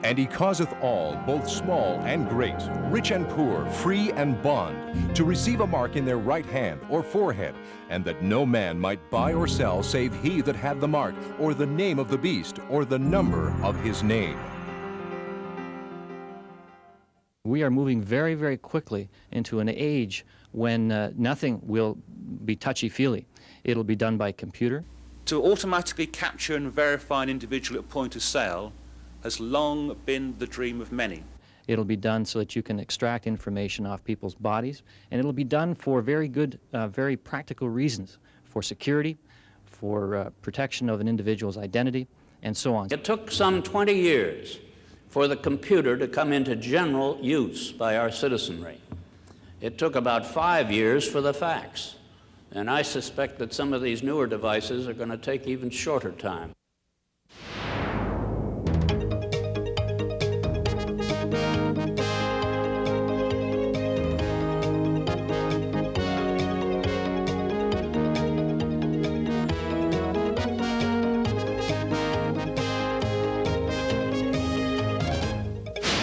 And he causeth all, both small and great, rich and poor, free and bond, to receive a mark in their right hand or forehead, and that no man might buy or sell save he that had the mark, or the name of the beast, or the number of his name. We are moving very, very quickly into an age when nothing will be touchy-feely. It'll be done by computer. To automatically capture and verify an individual at point of sale has long been the dream of many. It'll be done so that you can extract information off people's bodies, and it'll be done for very good, very practical reasons, for security, for protection of an individual's identity, and so on. It took some 20 years for the computer to come into general use by our citizenry. It took about 5 years for the fax, and I suspect that some of these newer devices are going to take even shorter time.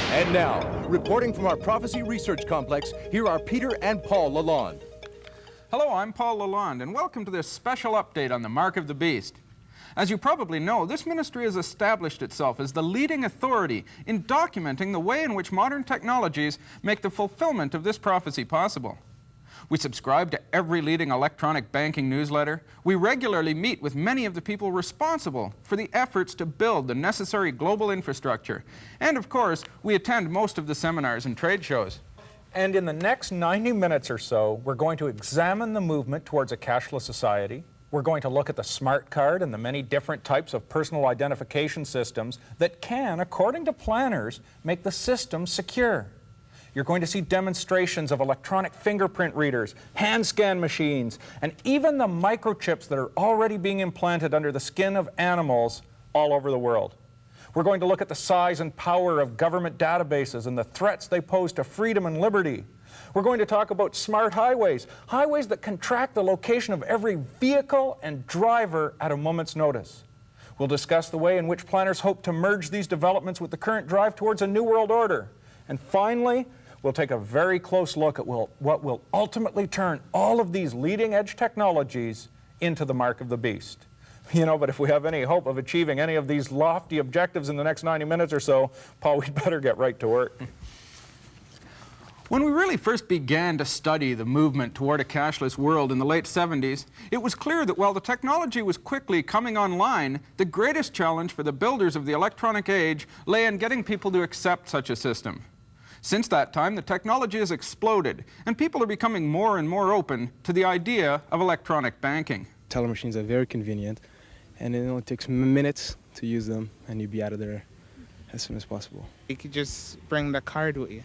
And now, reporting from our Prophecy Research Complex, here are Peter and Paul Lalonde. Hello, I'm Paul Lalonde, and welcome to this special update on the Mark of the Beast. As you probably know, this ministry has established itself as the leading authority in documenting the way in which modern technologies make the fulfillment of this prophecy possible. We subscribe to every leading electronic banking newsletter. We regularly meet with many of the people responsible for the efforts to build the necessary global infrastructure. And of course, we attend most of the seminars and trade shows. And in the next 90 minutes or so, we're going to examine the movement towards a cashless society. We're going to look at the smart card and the many different types of personal identification systems that can, according to planners, make the system secure. You're going to see demonstrations of electronic fingerprint readers, hand scan machines, and even the microchips that are already being implanted under the skin of animals all over the world. We're going to look at the size and power of government databases and the threats they pose to freedom and liberty. We're going to talk about smart highways, highways that can track the location of every vehicle and driver at a moment's notice. We'll discuss the way in which planners hope to merge these developments with the current drive towards a new world order. And finally, we'll take a very close look at what will ultimately turn all of these leading-edge technologies into the mark of the beast. You know, but if we have any hope of achieving any of these lofty objectives in the next 90 minutes or so, Paul, we'd better get right to work. When we really first began to study the movement toward a cashless world in the late 70s, it was clear that while the technology was quickly coming online, the greatest challenge for the builders of the electronic age lay in getting people to accept such a system. Since that time, the technology has exploded, and people are becoming more and more open to the idea of electronic banking. Teller machines are very convenient, and it only takes minutes to use them, and you'll be out of there as soon as possible. You could just bring the card with you,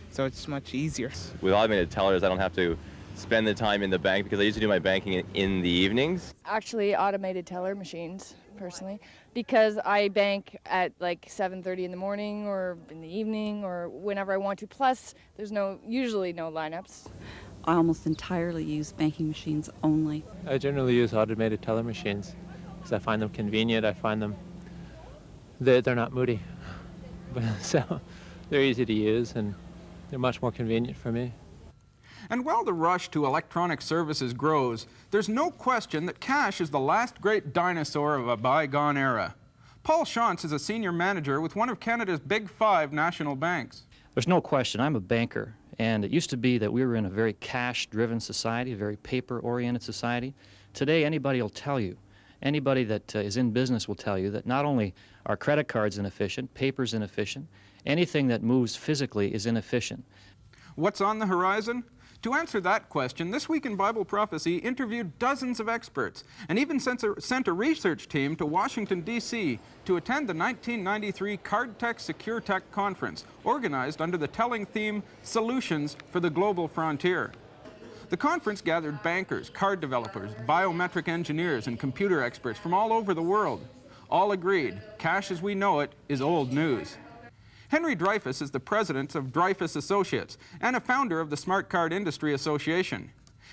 so it's much easier. With automated tellers, I don't have to spend the time in the bank because I used to do my banking in the evenings. Actually, automated teller machines, personally, because I bank at like 7:30 in the morning or in the evening or whenever I want to. Plus, there's usually no lineups. I almost entirely use banking machines only. I generally use automated teller machines because I find them convenient. I find them, they're not moody. So they're easy to use and they're much more convenient for me. And while the rush to electronic services grows, there's no question that cash is the last great dinosaur of a bygone era. Paul Shantz is a senior manager with one of Canada's big 5 national banks. There's no question, I'm a banker, and it used to be that we were in a very cash-driven society, a very paper-oriented society. Today, anybody will tell you, anybody that is in business will tell you that not only are credit cards inefficient, paper's inefficient, anything that moves physically is inefficient. What's on the horizon? To answer that question, This Week in Bible Prophecy interviewed dozens of experts and even sent a research team to Washington, D.C. to attend the 1993 CardTech Secure Tech Conference, organized under the telling theme, Solutions for the Global Frontier. The conference gathered bankers, card developers, biometric engineers, and computer experts from all over the world. All agreed, cash as we know it is old news. Henry Dreyfus is the president of Dreyfus Associates and a founder of the Smart Card Industry Association.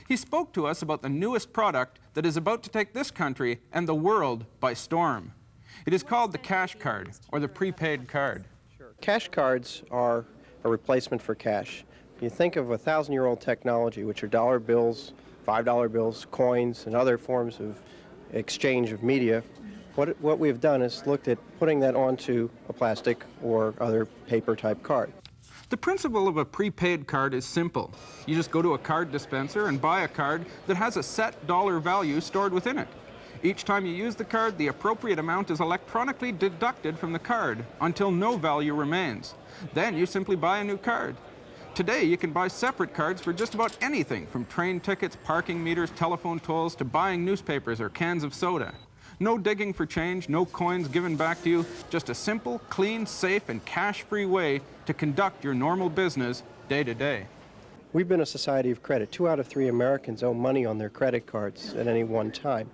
He spoke to us about the newest product that is about to take this country and the world by storm. It is called the cash card, or the prepaid card. Cash cards are a replacement for cash. You think of 1,000-year-old technology, which are dollar bills, $5 bills, coins, and other forms of exchange of media. What we've done is looked at putting that onto a plastic or other paper-type card. The principle of a prepaid card is simple. You just go to a card dispenser and buy a card that has a set dollar value stored within it. Each time you use the card, the appropriate amount is electronically deducted from the card until no value remains. Then you simply buy a new card. Today, you can buy separate cards for just about anything, from train tickets, parking meters, telephone tolls, to buying newspapers or cans of soda. No digging for change, no coins given back to you, just a simple, clean, safe, and cash-free way to conduct your normal business day to day. We've been a society of credit. 2 out of 3 Americans owe money on their credit cards at any one time.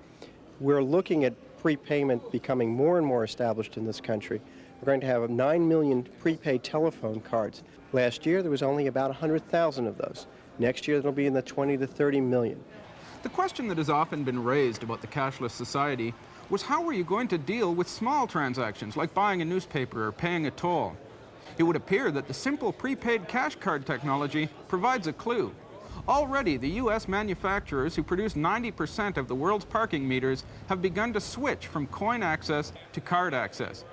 We're looking at prepayment becoming more and more established in this country. We're going to have 9 million prepaid telephone cards. Last year, there was only about 100,000 of those. Next year, it'll be in the 20 to 30 million. The question that has often been raised about the cashless society was, how are you going to deal with small transactions like buying a newspaper or paying a toll? It would appear that the simple prepaid cash card technology provides a clue. Already, the U.S. manufacturers who produce 90% of the world's parking meters have begun to switch from coin access to card access.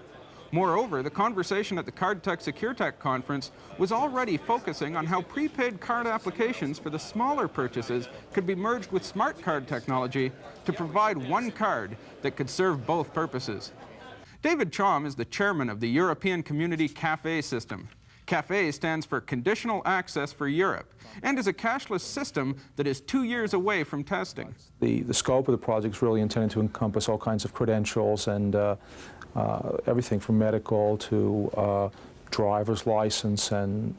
Moreover, the conversation at the CardTech SecureTech conference was already focusing on how prepaid card applications for the smaller purchases could be merged with smart card technology to provide one card that could serve both purposes. David Chom is the chairman of the European Community CAFE system. CAFE stands for Conditional Access for Europe, and is a cashless system that is 2 years away from testing. The scope of the project is really intended to encompass all kinds of credentials and everything from medical to driver's license and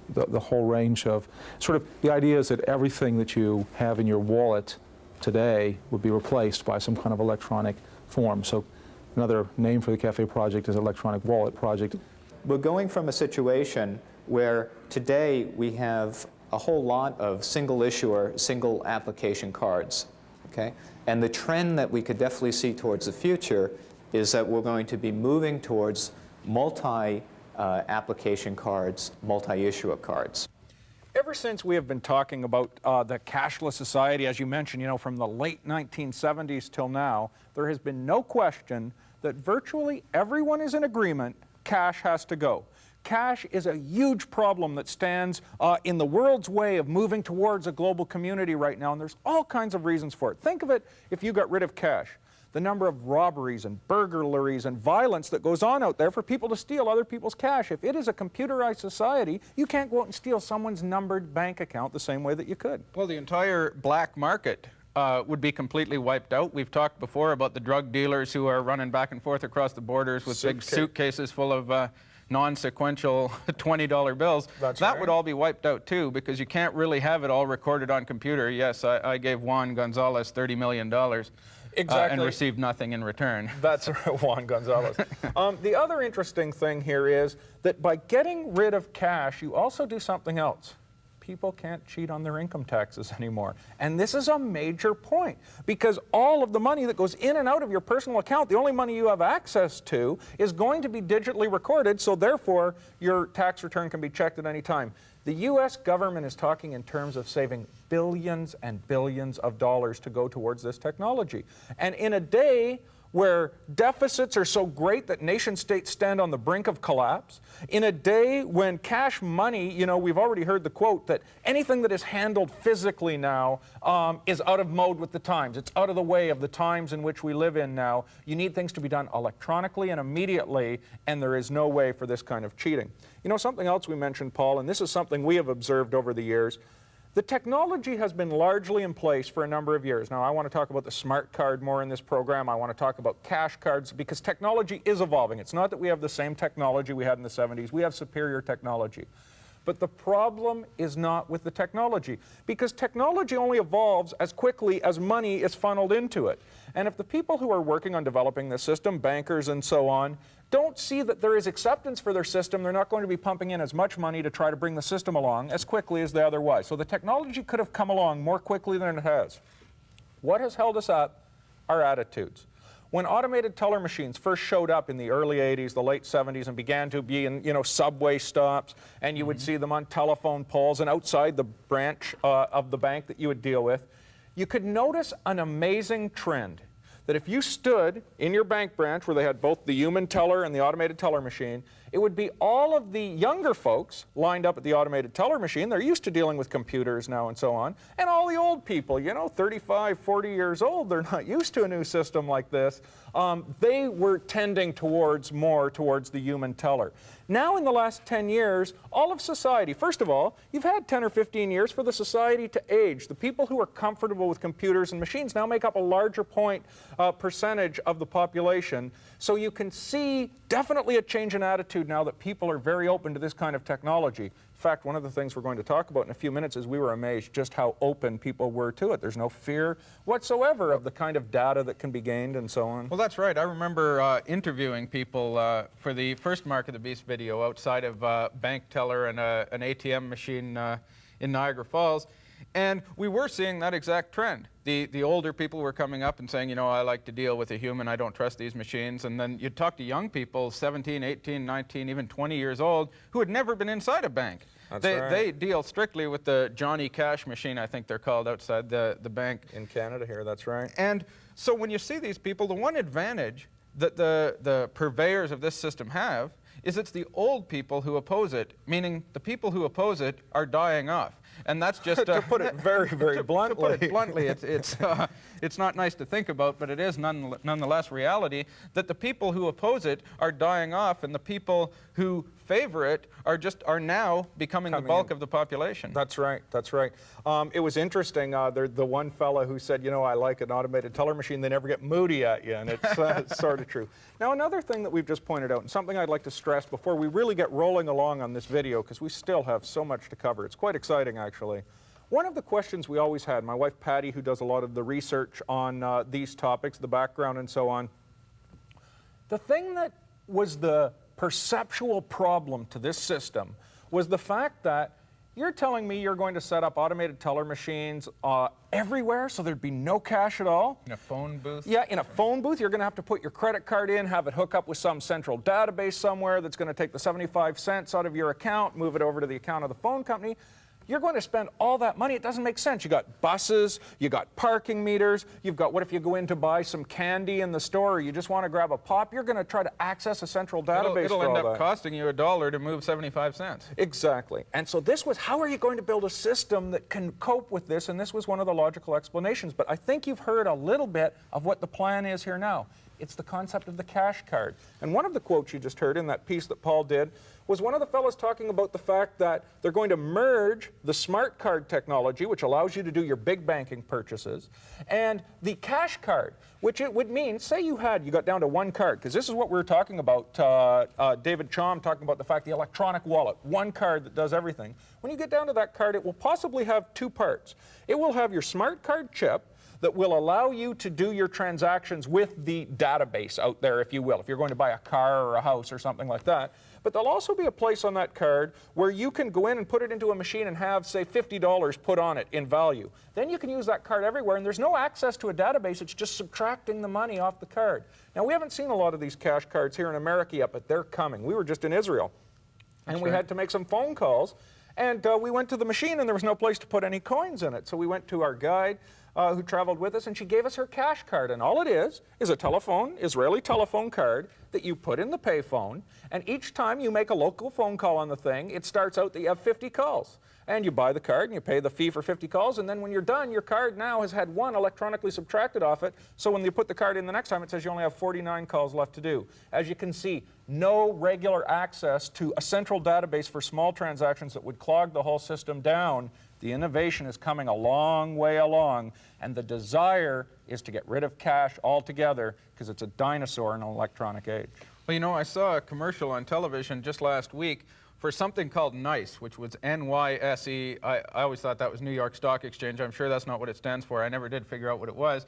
the whole range of sort of, the idea is that everything that you have in your wallet today would be replaced by some kind of electronic form. So another name for the CAFE project is Electronic Wallet Project. We're going from a situation where today we have a whole lot of single issuer, single application cards, okay? And the trend that we could definitely see towards the future is that we're going to be moving towards multi-application cards, multi-issuer cards. Ever since we have been talking about the cashless society, as you mentioned, you know, from the late 1970s till now, there has been no question that virtually everyone is in agreement cash has to go. Cash is a huge problem that stands in the world's way of moving towards a global community right now, and there's all kinds of reasons for it. Think of it if you got rid of cash. The number of robberies and burglaries and violence that goes on out there for people to steal other people's cash. If it is a computerized society, you can't go out and steal someone's numbered bank account the same way that you could. Well, the entire black market would be completely wiped out. We've talked before about the drug dealers who are running back and forth across the borders with big suitcases full of non-sequential $20 bills. That right. Would all be wiped out too, because you can't really have it all recorded on computer. Yes, I gave Juan Gonzalez $30 million. Exactly. And received nothing in return. That's Juan Gonzalez. The other interesting thing here is that by getting rid of cash, you also do something else. People can't cheat on their income taxes anymore. And this is a major point, because all of the money that goes in and out of your personal account, the only money you have access to, is going to be digitally recorded, so therefore your tax return can be checked at any time. The U.S. government is talking in terms of saving billions and billions of dollars to go towards this technology. And in a day where deficits are so great that nation states stand on the brink of collapse, in a day when cash money, you know, we've already heard the quote that anything that is handled physically now is out of mode with the times. It's out of the way of the times in which we live in now. You need things to be done electronically and immediately, and there is no way for this kind of cheating. You know, something else we mentioned, Paul, and this is something we have observed over the years. The technology has been largely in place for a number of years. Now, I want to talk about the smart card more in this program. I want to talk about cash cards, because technology is evolving. It's not that we have the same technology we had in the 70s. We have superior technology. But the problem is not with the technology, because technology only evolves as quickly as money is funneled into it. And if the people who are working on developing this system, bankers and so on, don't see that there is acceptance for their system, they're not going to be pumping in as much money to try to bring the system along as quickly as they otherwise. So the technology could have come along more quickly than it has. What has held us up are attitudes. When automated teller machines first showed up in the early 80s, the late 70s, and began to be in, subway stops, and you would see them on telephone poles and outside the branch of the bank that you would deal with, you could notice an amazing trend. That if you stood in your bank branch where they had both the human teller and the automated teller machine, it would be all of the younger folks lined up at the automated teller machine. They're used to dealing with computers now and so on. And all the old people, 35, 40 years old, they're not used to a new system like this. They were tending more towards the human teller. Now in the last 10 years, all of society, first of all, you've had 10 or 15 years for the society to age. The people who are comfortable with computers and machines now make up a larger percentage of the population. So you can see definitely a change in attitude now that people are very open to this kind of technology. In fact, one of the things we're going to talk about in a few minutes is we were amazed just how open people were to it. There's no fear whatsoever of the kind of data that can be gained and so on. Well, that's right. I remember interviewing people for the first Mark of the Beast video outside of bank teller and an ATM machine in Niagara Falls. And we were seeing that exact trend. The older people were coming up and saying, I like to deal with a human, I don't trust these machines. And then you'd talk to young people, 17, 18, 19, even 20 years old, who had never been inside a bank. They deal strictly with the Johnny Cash machine, I think they're called, outside the bank. In Canada here, that's right. And so when you see these people, the one advantage that the purveyors of this system have is it's the old people who oppose it, meaning the people who oppose it are dying off. And that's just to put it very, very bluntly. To put it bluntly, it's not nice to think about, but it is nonetheless reality that the people who oppose it are dying off, and the people who favor it are now becoming the bulk of the population. That's right. That's right. It was interesting. The one fella who said, I like an automated teller machine. They never get moody at you, and it's sort of true. Now, another thing that we've just pointed out, and something I'd like to stress before we really get rolling along on this video, because we still have so much to cover. It's quite exciting, actually. One of the questions we always had, my wife Patty, who does a lot of the research on these topics, the background and so on, the thing that was the perceptual problem to this system was the fact that you're telling me you're going to set up automated teller machines everywhere, so there'd be no cash at all? In a phone booth? Yeah, in a phone booth. You're going to have to put your credit card in, have it hook up with some central database somewhere that's going to take the 75 cents out of your account, move it over to the account of the phone company. You're going to spend all that money. It doesn't make sense. You got buses, you got parking meters, you've got, what if you go in to buy some candy in the store, or you just want to grab a pop? You're going to try to access a central database. It'll end up costing you $1 to move 75 cents. Exactly. And so this was, how are you going to build a system that can cope with this? And this was one of the logical explanations. But I think you've heard a little bit of what the plan is here now. It's the concept of the cash card. And one of the quotes you just heard in that piece that Paul did was one of the fellows talking about the fact that they're going to merge the smart card technology, which allows you to do your big banking purchases, and the cash card, which it would mean, say you got down to one card, because this is what we were talking about, David Chom talking about the fact the electronic wallet, one card that does everything. When you get down to that card, it will possibly have two parts. It will have your smart card chip that will allow you to do your transactions with the database out there, if you will, if you're going to buy a car or a house or something like that. But there'll also be a place on that card where you can go in and put it into a machine and have, say, $50 put on it in value. Then you can use that card everywhere, and there's no access to a database. It's just subtracting the money off the card. Now, we haven't seen a lot of these cash cards here in America yet, but they're coming. We were just in Israel, and we had to make some phone calls, and we went to the machine, and there was no place to put any coins in it. So we went to our guide, who traveled with us, and she gave us her cash card. And all it is a telephone, Israeli telephone card that you put in the payphone, and each time you make a local phone call on the thing, it starts out that you have 50 calls. And you buy the card, and you pay the fee for 50 calls, and then when you're done, your card now has had one electronically subtracted off it, so when you put the card in the next time, it says you only have 49 calls left to do. As you can see, no regular access to a central database for small transactions that would clog the whole system down. The innovation is coming a long way along, and the desire is to get rid of cash altogether because it's a dinosaur in an electronic age. Well, I saw a commercial on television just last week for something called NYSE, which was NYSE. I always thought that was New York Stock Exchange. I'm sure that's not what it stands for. I never did figure out what it was.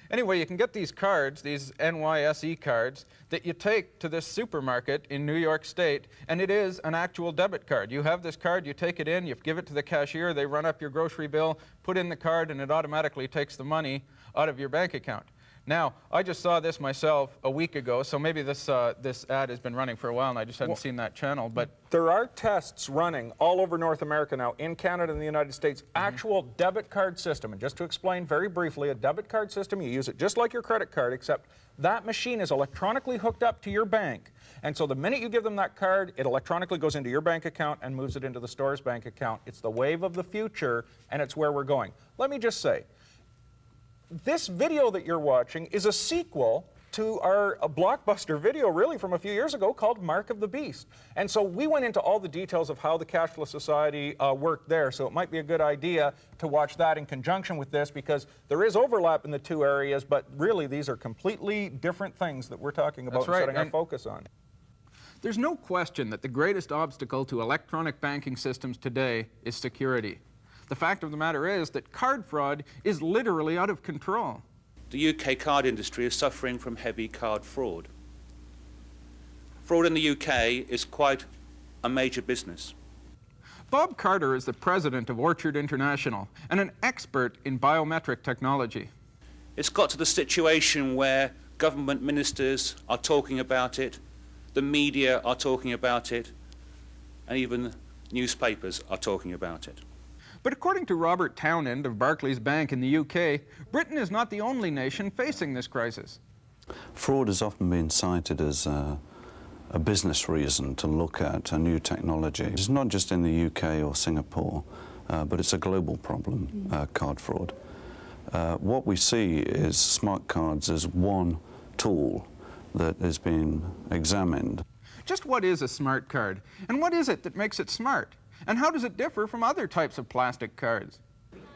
Anyway, you can get these cards, these NYSE cards, that you take to this supermarket in New York State, and it is an actual debit card. You have this card, you take it in, you give it to the cashier, they run up your grocery bill, put in the card, and it automatically takes the money out of your bank account. Now, I just saw this myself a week ago, so maybe this ad has been running for a while and I just hadn't seen that channel, but... There are tests running all over North America now, in Canada and the United States, actual debit card system. And just to explain very briefly, a debit card system, you use it just like your credit card, except that machine is electronically hooked up to your bank. And so the minute you give them that card, it electronically goes into your bank account and moves it into the store's bank account. It's the wave of the future, and it's where we're going. Let me just say, this video that you're watching is a sequel to our blockbuster video, really, from a few years ago called Mark of the Beast. And so we went into all the details of how the cashless society worked there, so it might be a good idea to watch that in conjunction with this, because there is overlap in the two areas, but really these are completely different things that we're talking about and setting our focus on. There's no question that the greatest obstacle to electronic banking systems today is security. The fact of the matter is that card fraud is literally out of control. The UK card industry is suffering from heavy card fraud. Fraud in the UK is quite a major business. Bob Carter is the president of Orchard International and an expert in biometric technology. It's got to the situation where government ministers are talking about it, the media are talking about it, and even newspapers are talking about it. But according to Robert Townend of Barclays Bank in the UK, Britain is not the only nation facing this crisis. Fraud has often been cited as a business reason to look at a new technology. It's not just in the UK or Singapore, but it's a global problem, card fraud. What we see is smart cards as one tool that is being examined. Just what is a smart card? And what is it that makes it smart? And how does it differ from other types of plastic cards?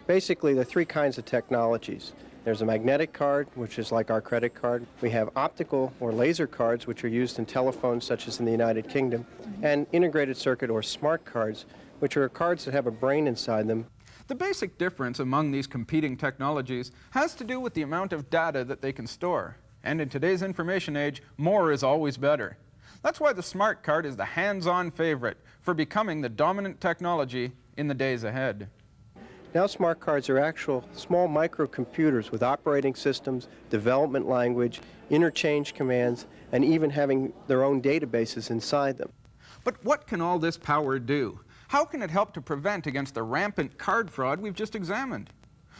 Basically, there are three kinds of technologies. There's a magnetic card, which is like our credit card. We have optical or laser cards, which are used in telephones, such as in the United Kingdom, and integrated circuit or smart cards, which are cards that have a brain inside them. The basic difference among these competing technologies has to do with the amount of data that they can store. And in today's information age, more is always better. That's why the smart card is the hands-on favorite for becoming the dominant technology in the days ahead. Now smart cards are actual small microcomputers with operating systems, development language, interchange commands, and even having their own databases inside them. But what can all this power do? How can it help to prevent against the rampant card fraud we've just examined?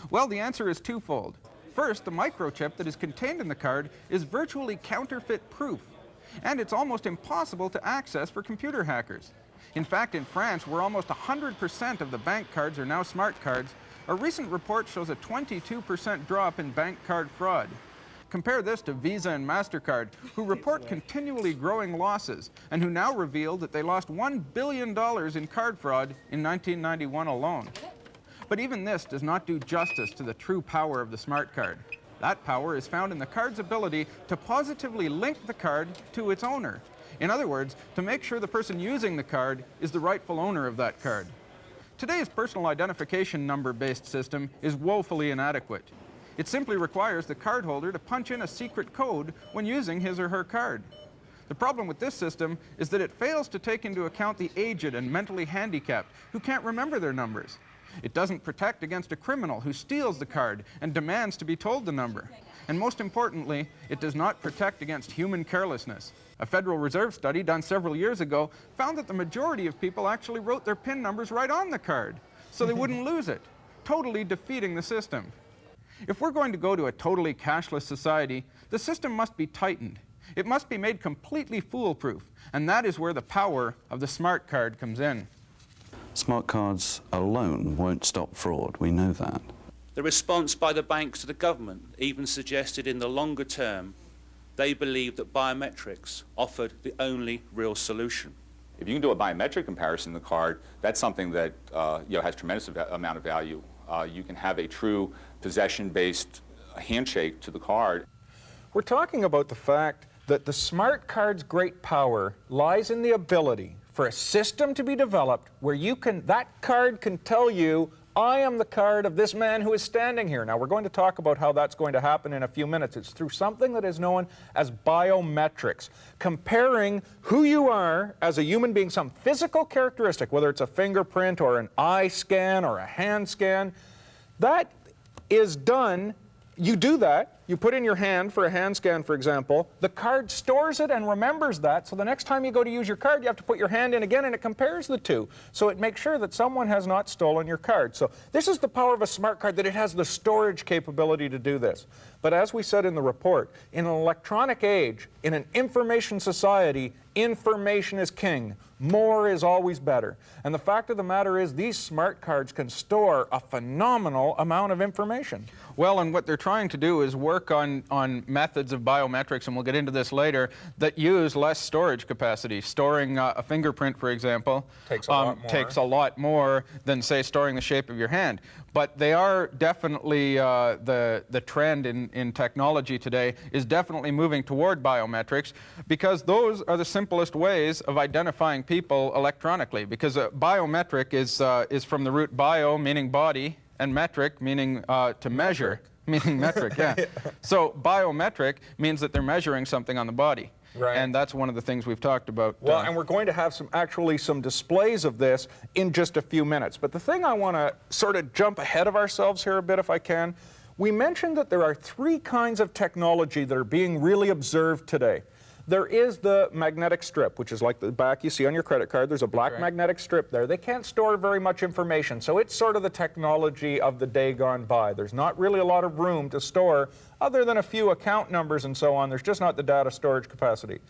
Well, the answer is twofold. First, the microchip that is contained in the card is virtually counterfeit-proof, and it's almost impossible to access for computer hackers. In fact, in France, where almost 100% of the bank cards are now smart cards, a recent report shows a 22% drop in bank card fraud. Compare this to Visa and MasterCard, who report continually growing losses, and who now reveal that they lost $1 billion in card fraud in 1991 alone. But even this does not do justice to the true power of the smart card. That power is found in the card's ability to positively link the card to its owner. In other words, to make sure the person using the card is the rightful owner of that card. Today's personal identification number-based system is woefully inadequate. It simply requires the cardholder to punch in a secret code when using his or her card. The problem with this system is that it fails to take into account the aged and mentally handicapped who can't remember their numbers. It doesn't protect against a criminal who steals the card and demands to be told the number. And most importantly, it does not protect against human carelessness. A Federal Reserve study done several years ago found that the majority of people actually wrote their PIN numbers right on the card, so they wouldn't lose it, totally defeating the system. If we're going to go to a totally cashless society, the system must be tightened. It must be made completely foolproof, and that is where the power of the smart card comes in. Smart cards alone won't stop fraud, we know that. The response by the banks to the government even suggested in the longer term they believed that biometrics offered the only real solution. If you can do a biometric comparison of the card, that's something that has tremendous amount of value. You can have a true possession-based handshake to the card. We're talking about the fact that the smart card's great power lies in the ability for a system to be developed where that card can tell you, I am the card of this man who is standing here. Now, we're going to talk about how that's going to happen in a few minutes. It's through something that is known as biometrics, comparing who you are as a human being, some physical characteristic, whether it's a fingerprint or an eye scan or a hand scan. That is done. You do that, you put in your hand for a hand scan, for example. The card stores it and remembers that, so the next time you go to use your card, you have to put your hand in again, and it compares the two. So it makes sure that someone has not stolen your card. So this is the power of a smart card, that it has the storage capability to do this. But as we said in the report, in an electronic age, in an information society, information is king. More is always better. And the fact of the matter is, these smart cards can store a phenomenal amount of information. Well, and what they're trying to do is work on methods of biometrics, and we'll get into this later, that use less storage capacity. Storing a fingerprint, for example, takes a lot more than, say, storing the shape of your hand. But they are definitely, the trend in technology today is definitely moving toward biometrics, because those are the simplest ways of identifying people electronically. Because biometric is from the root bio, meaning body, and metric, meaning to measure, meaning metric, yeah. So biometric means that they're measuring something on the body. Right. And that's one of the things we've talked about. Well, and we're going to have some displays of this in just a few minutes. But the thing I want to sort of jump ahead of ourselves here a bit, if I can, we mentioned that there are 3 kinds of technology that are being really observed today. There is the magnetic strip, which is like the back you see on your credit card. There's a black magnetic strip there. They can't store very much information, so it's sort of the technology of the day gone by. There's not really a lot of room to store, other than a few account numbers and so on. There's just not the data storage capacity.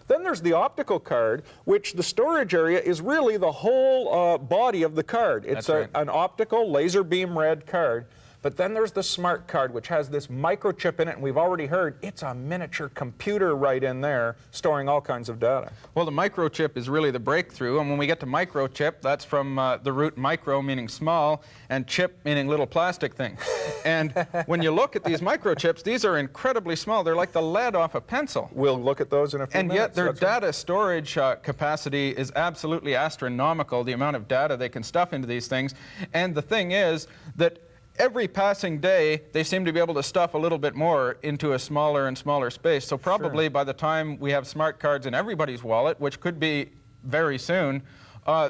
Then there's the optical card, which the storage area is really the whole body of the card. It's an optical laser beam read card. But then there's the smart card, which has this microchip in it, and we've already heard it's a miniature computer right in there, storing all kinds of data. Well, the microchip is really the breakthrough, and when we get to microchip, that's from the root micro, meaning small, and chip, meaning little plastic thing. And when you look at these microchips, these are incredibly small. They're like the lead off a pencil. We'll look at those in a few minutes. And yet their data storage capacity is absolutely astronomical, the amount of data they can stuff into these things. And the thing is that every passing day, they seem to be able to stuff a little bit more into a smaller and smaller space. So probably by the time we have smart cards in everybody's wallet, which could be very soon,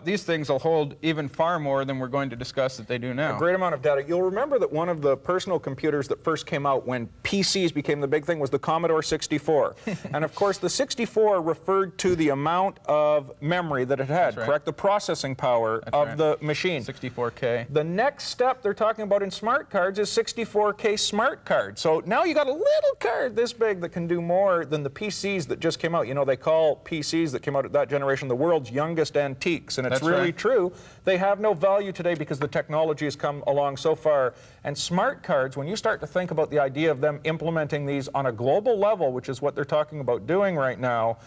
these things will hold even far more than we're going to discuss that they do now. A great amount of data. You'll remember that one of the personal computers that first came out when PCs became the big thing was the Commodore 64. And of course, the 64 referred to the amount of memory that it had, correct? The processing power of the machine. 64K. The next step they're talking about in smart cards is 64K smart card. So now you got a little card this big that can do more than the PCs that just came out. You know, they call PCs that came out at that generation the world's youngest antiques. And it's really true. They have no value today because the technology has come along so far. And smart cards, when you start to think about the idea of them implementing these on a global level, which is what they're talking about doing right now,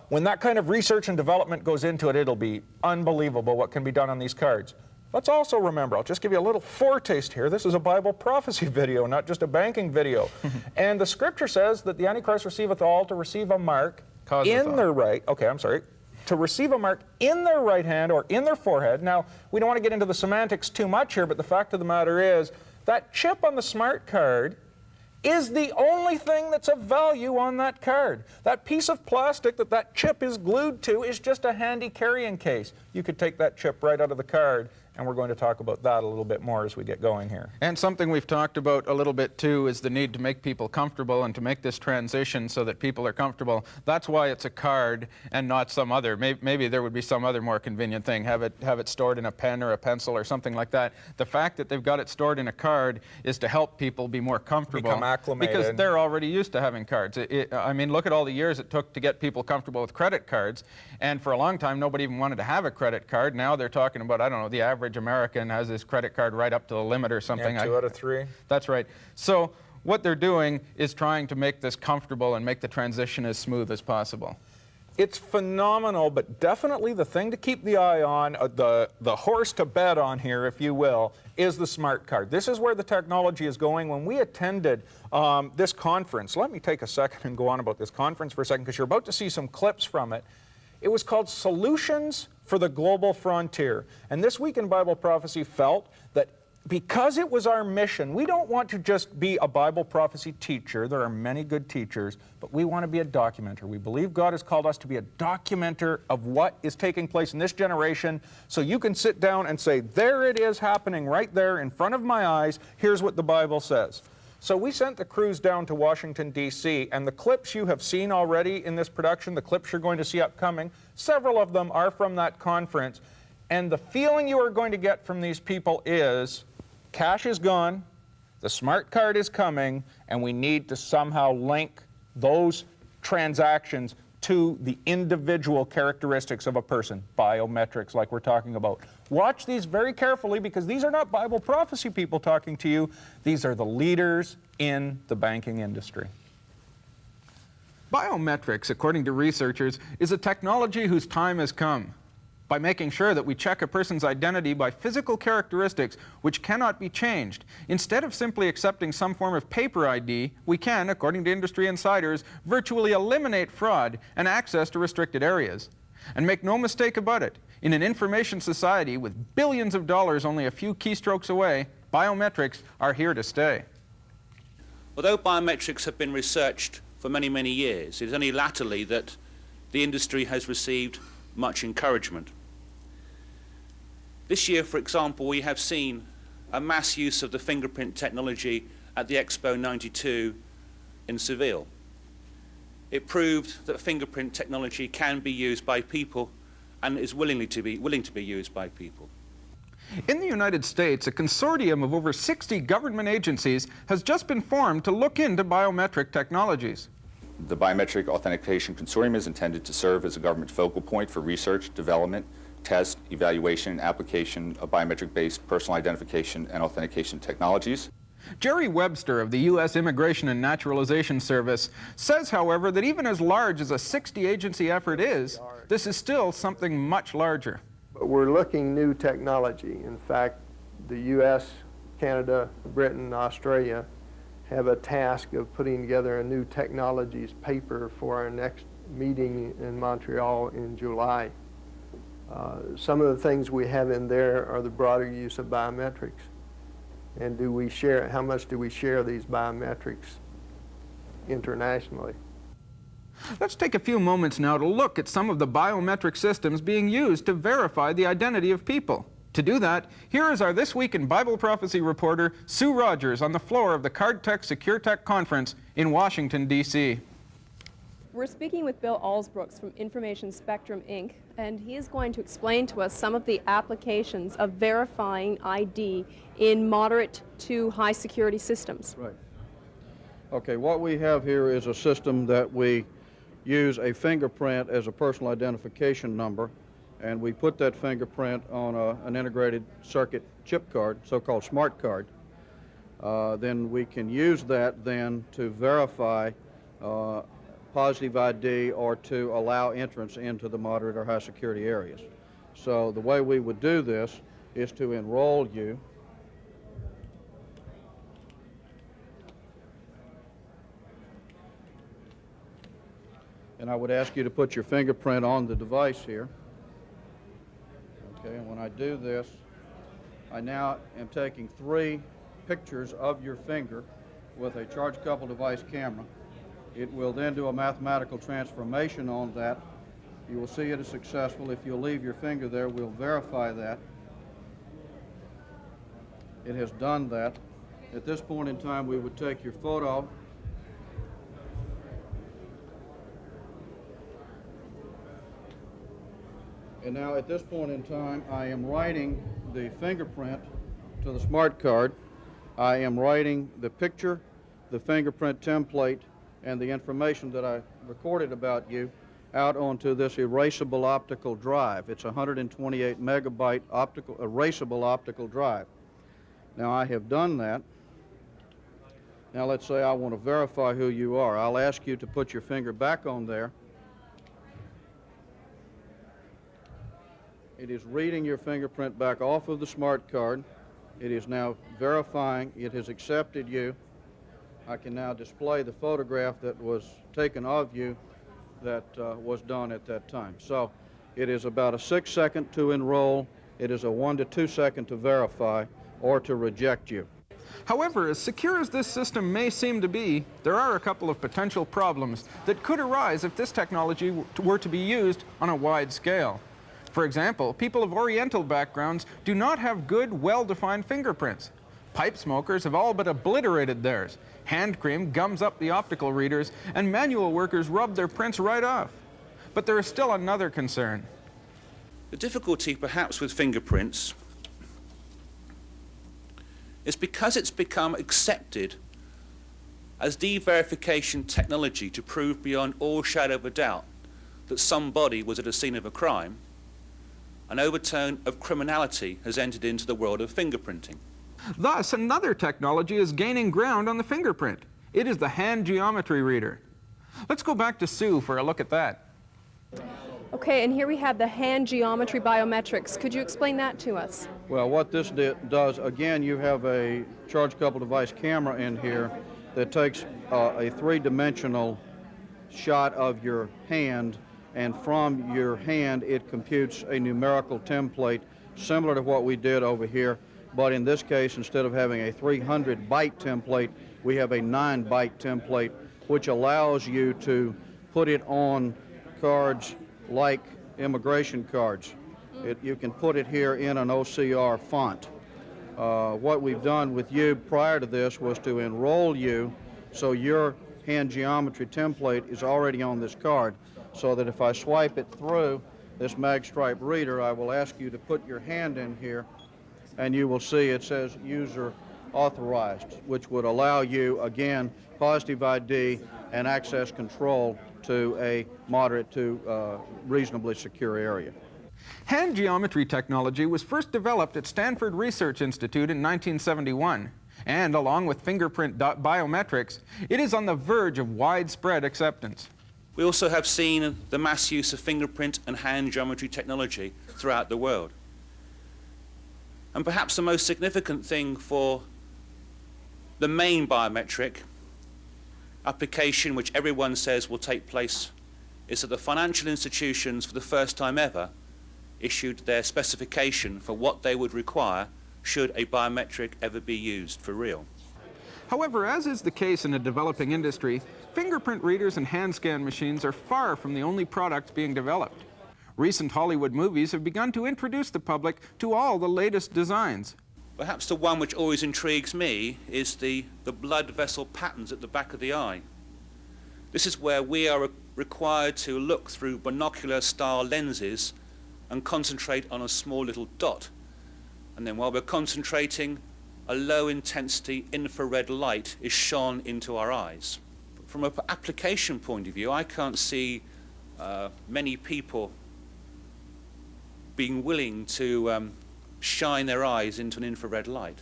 when that kind of research and development goes into it, it'll be unbelievable what can be done on these cards. Let's also remember, I'll just give you a little foretaste here. This is a Bible prophecy video, not just a banking video. And the scripture says that the Antichrist receiveth all to receive a mark in their right. Okay, I'm sorry. To receive a mark in their right hand or in their forehead. Now, we don't want to get into the semantics too much here, but the fact of the matter is that chip on the smart card is the only thing that's of value on that card. That piece of plastic that chip is glued to is just a handy carrying case. You could take that chip right out of the card, and we're going to talk about that a little bit more as we get going here. And something we've talked about a little bit too is the need to make people comfortable and to make this transition so that people are comfortable. That's why it's a card and not some other. Maybe there would be some other more convenient thing, have it stored in a pen or a pencil or something like that. The fact that they've got it stored in a card is to help people be more comfortable. Become acclimated. Because they're already used to having cards. I mean, look at all the years it took to get people comfortable with credit cards. And for a long time, nobody even wanted to have a credit card. Now they're talking about, I don't know, the average American has his credit card right up to the limit or something. Yeah, 2 out of 3. That's right. So what they're doing is trying to make this comfortable and make the transition as smooth as possible. It's phenomenal, but definitely the thing to keep the eye on, the horse to bet on here, if you will, is the smart card. This is where the technology is going. When we attended this conference, let me take a second and go on about this conference for a second, because you're about to see some clips from it. It was called Solutions for the Global Frontier. And This Week in Bible Prophecy felt that because it was our mission, we don't want to just be a Bible prophecy teacher. There are many good teachers, but we want to be a documenter. We believe God has called us to be a documenter of what is taking place in this generation, so you can sit down and say, there it is happening right there in front of my eyes. Here's what the Bible says. So we sent the crews down to Washington, D.C., and the clips you have seen already in this production, the clips you're going to see upcoming, several of them are from that conference. And the feeling you are going to get from these people is cash is gone, the smart card is coming, and we need to somehow link those transactions to the individual characteristics of a person, biometrics like we're talking about. Watch these very carefully, because these are not Bible prophecy people talking to you. These are the leaders in the banking industry. Biometrics, according to researchers, is a technology whose time has come. By making sure that we check a person's identity by physical characteristics which cannot be changed, instead of simply accepting some form of paper ID, we can, according to industry insiders, virtually eliminate fraud and access to restricted areas. And make no mistake about it, in an information society with billions of dollars only a few keystrokes away, biometrics are here to stay. Although biometrics have been researched for many, many years, it is only latterly that the industry has received much encouragement. This year, for example, we have seen a mass use of the fingerprint technology at the Expo 92 in Seville. It proved that fingerprint technology can be used by people and is willing to be used by people. In the United States, a consortium of over 60 government agencies has just been formed to look into biometric technologies. The Biometric Authentication Consortium is intended to serve as a government focal point for research, development, test, evaluation, and application of biometric-based personal identification and authentication technologies. Jerry Webster of the U.S. Immigration and Naturalization Service says, however, that even as large as a 60-agency effort is, this is still something much larger. But we're looking new technology. In fact, the U.S., Canada, Britain, Australia have a task of putting together a new technologies paper for our next meeting in Montreal in July. Some of the things we have in there are the broader use of biometrics. And do we share, how much do we share these biometrics internationally? Let's take a few moments now to look at some of the biometric systems being used to verify the identity of people. To do that, here is our This Week in Bible Prophecy reporter, Sue Rogers, on the floor of the CardTech SecureTech Conference in Washington, D.C. We're speaking with Bill Alsbrooks from Information Spectrum, Inc., and he is going to explain to us some of the applications of verifying ID in moderate to high security systems. Right. Okay, what we have here is a system that we use a fingerprint as a personal identification number, and we put that fingerprint on an integrated circuit chip card, so-called smart card. Then we can use that then to verify positive ID or to allow entrance into the moderate or high security areas. So the way we would do this is to enroll you. And I would ask you to put your fingerprint on the device here. Okay, and when I do this, I now am taking 3 pictures of your finger with a charge coupled device camera. It will then do a mathematical transformation on that. You will see it is successful. If you'll leave your finger there, we'll verify that. It has done that. At this point in time, we would take your photo. And now at this point in time, I am writing the fingerprint to the smart card. I am writing the picture, the fingerprint template, and the information that I recorded about you out onto this erasable optical drive. It's a 128 megabyte erasable optical drive. Now I have done that. Now let's say I want to verify who you are. I'll ask you to put your finger back on there. It is reading your fingerprint back off of the smart card. It is now verifying it has accepted you. I can now display the photograph that was taken of you that was done at that time. So it is about a 6-second to enroll. It is a 1 to 2 second to verify or to reject you. However, as secure as this system may seem to be, there are a couple of potential problems that could arise if this technology were to be used on a wide scale. For example, people of Oriental backgrounds do not have good, well-defined fingerprints. Pipe smokers have all but obliterated theirs. Hand cream gums up the optical readers, and manual workers rub their prints right off. But there is still another concern. The difficulty perhaps with fingerprints is because it's become accepted as de-verification technology to prove beyond all shadow of a doubt that somebody was at a scene of a crime, an overtone of criminality has entered into the world of fingerprinting. Thus, another technology is gaining ground on the fingerprint. It is the hand geometry reader. Let's go back to Sue for a look at that. Okay, and here we have the hand geometry biometrics. Could you explain that to us? Well, what this does, again, you have a charge-coupled device camera in here that takes a three-dimensional shot of your hand, and from your hand it computes a numerical template similar to what we did over here, but in this case, instead of having a 300-byte template, we have a 9-byte template, which allows you to put it on cards like immigration cards. You can put it here in an OCR font. What we've done with you prior to this was to enroll you so your hand geometry template is already on this card, so that if I swipe it through this magstripe reader, I will ask you to put your hand in here, and you will see it says user authorized, which would allow you, again, positive ID and access control to a moderate to reasonably secure area. Hand geometry technology was first developed at Stanford Research Institute in 1971, and along with fingerprint biometrics, it is on the verge of widespread acceptance. We also have seen the mass use of fingerprint and hand geometry technology throughout the world. And perhaps the most significant thing for the main biometric application, which everyone says will take place, is that the financial institutions, for the first time ever, issued their specification for what they would require should a biometric ever be used for real. However, as is the case in a developing industry, fingerprint readers and hand scan machines are far from the only products being developed. Recent Hollywood movies have begun to introduce the public to all the latest designs. Perhaps the one which always intrigues me is the blood vessel patterns at the back of the eye. This is where we are required to look through binocular-style lenses and concentrate on a small little dot. And then while we're concentrating, a low-intensity infrared light is shone into our eyes. From an application point of view, I can't see many people being willing to shine their eyes into an infrared light.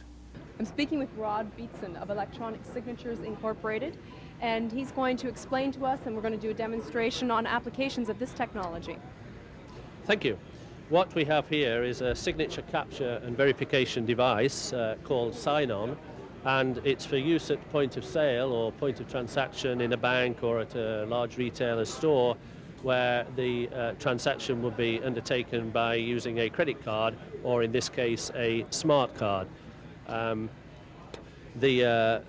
I'm speaking with Rod Beatson of Electronic Signatures Incorporated, and he's going to explain to us, and we're going to do a demonstration on applications of this technology. Thank you. What we have here is a signature capture and verification device called Sign-On, and it's for use at point of sale or point of transaction in a bank or at a large retailer store, where the transaction will be undertaken by using a credit card, or in this case a smart card. The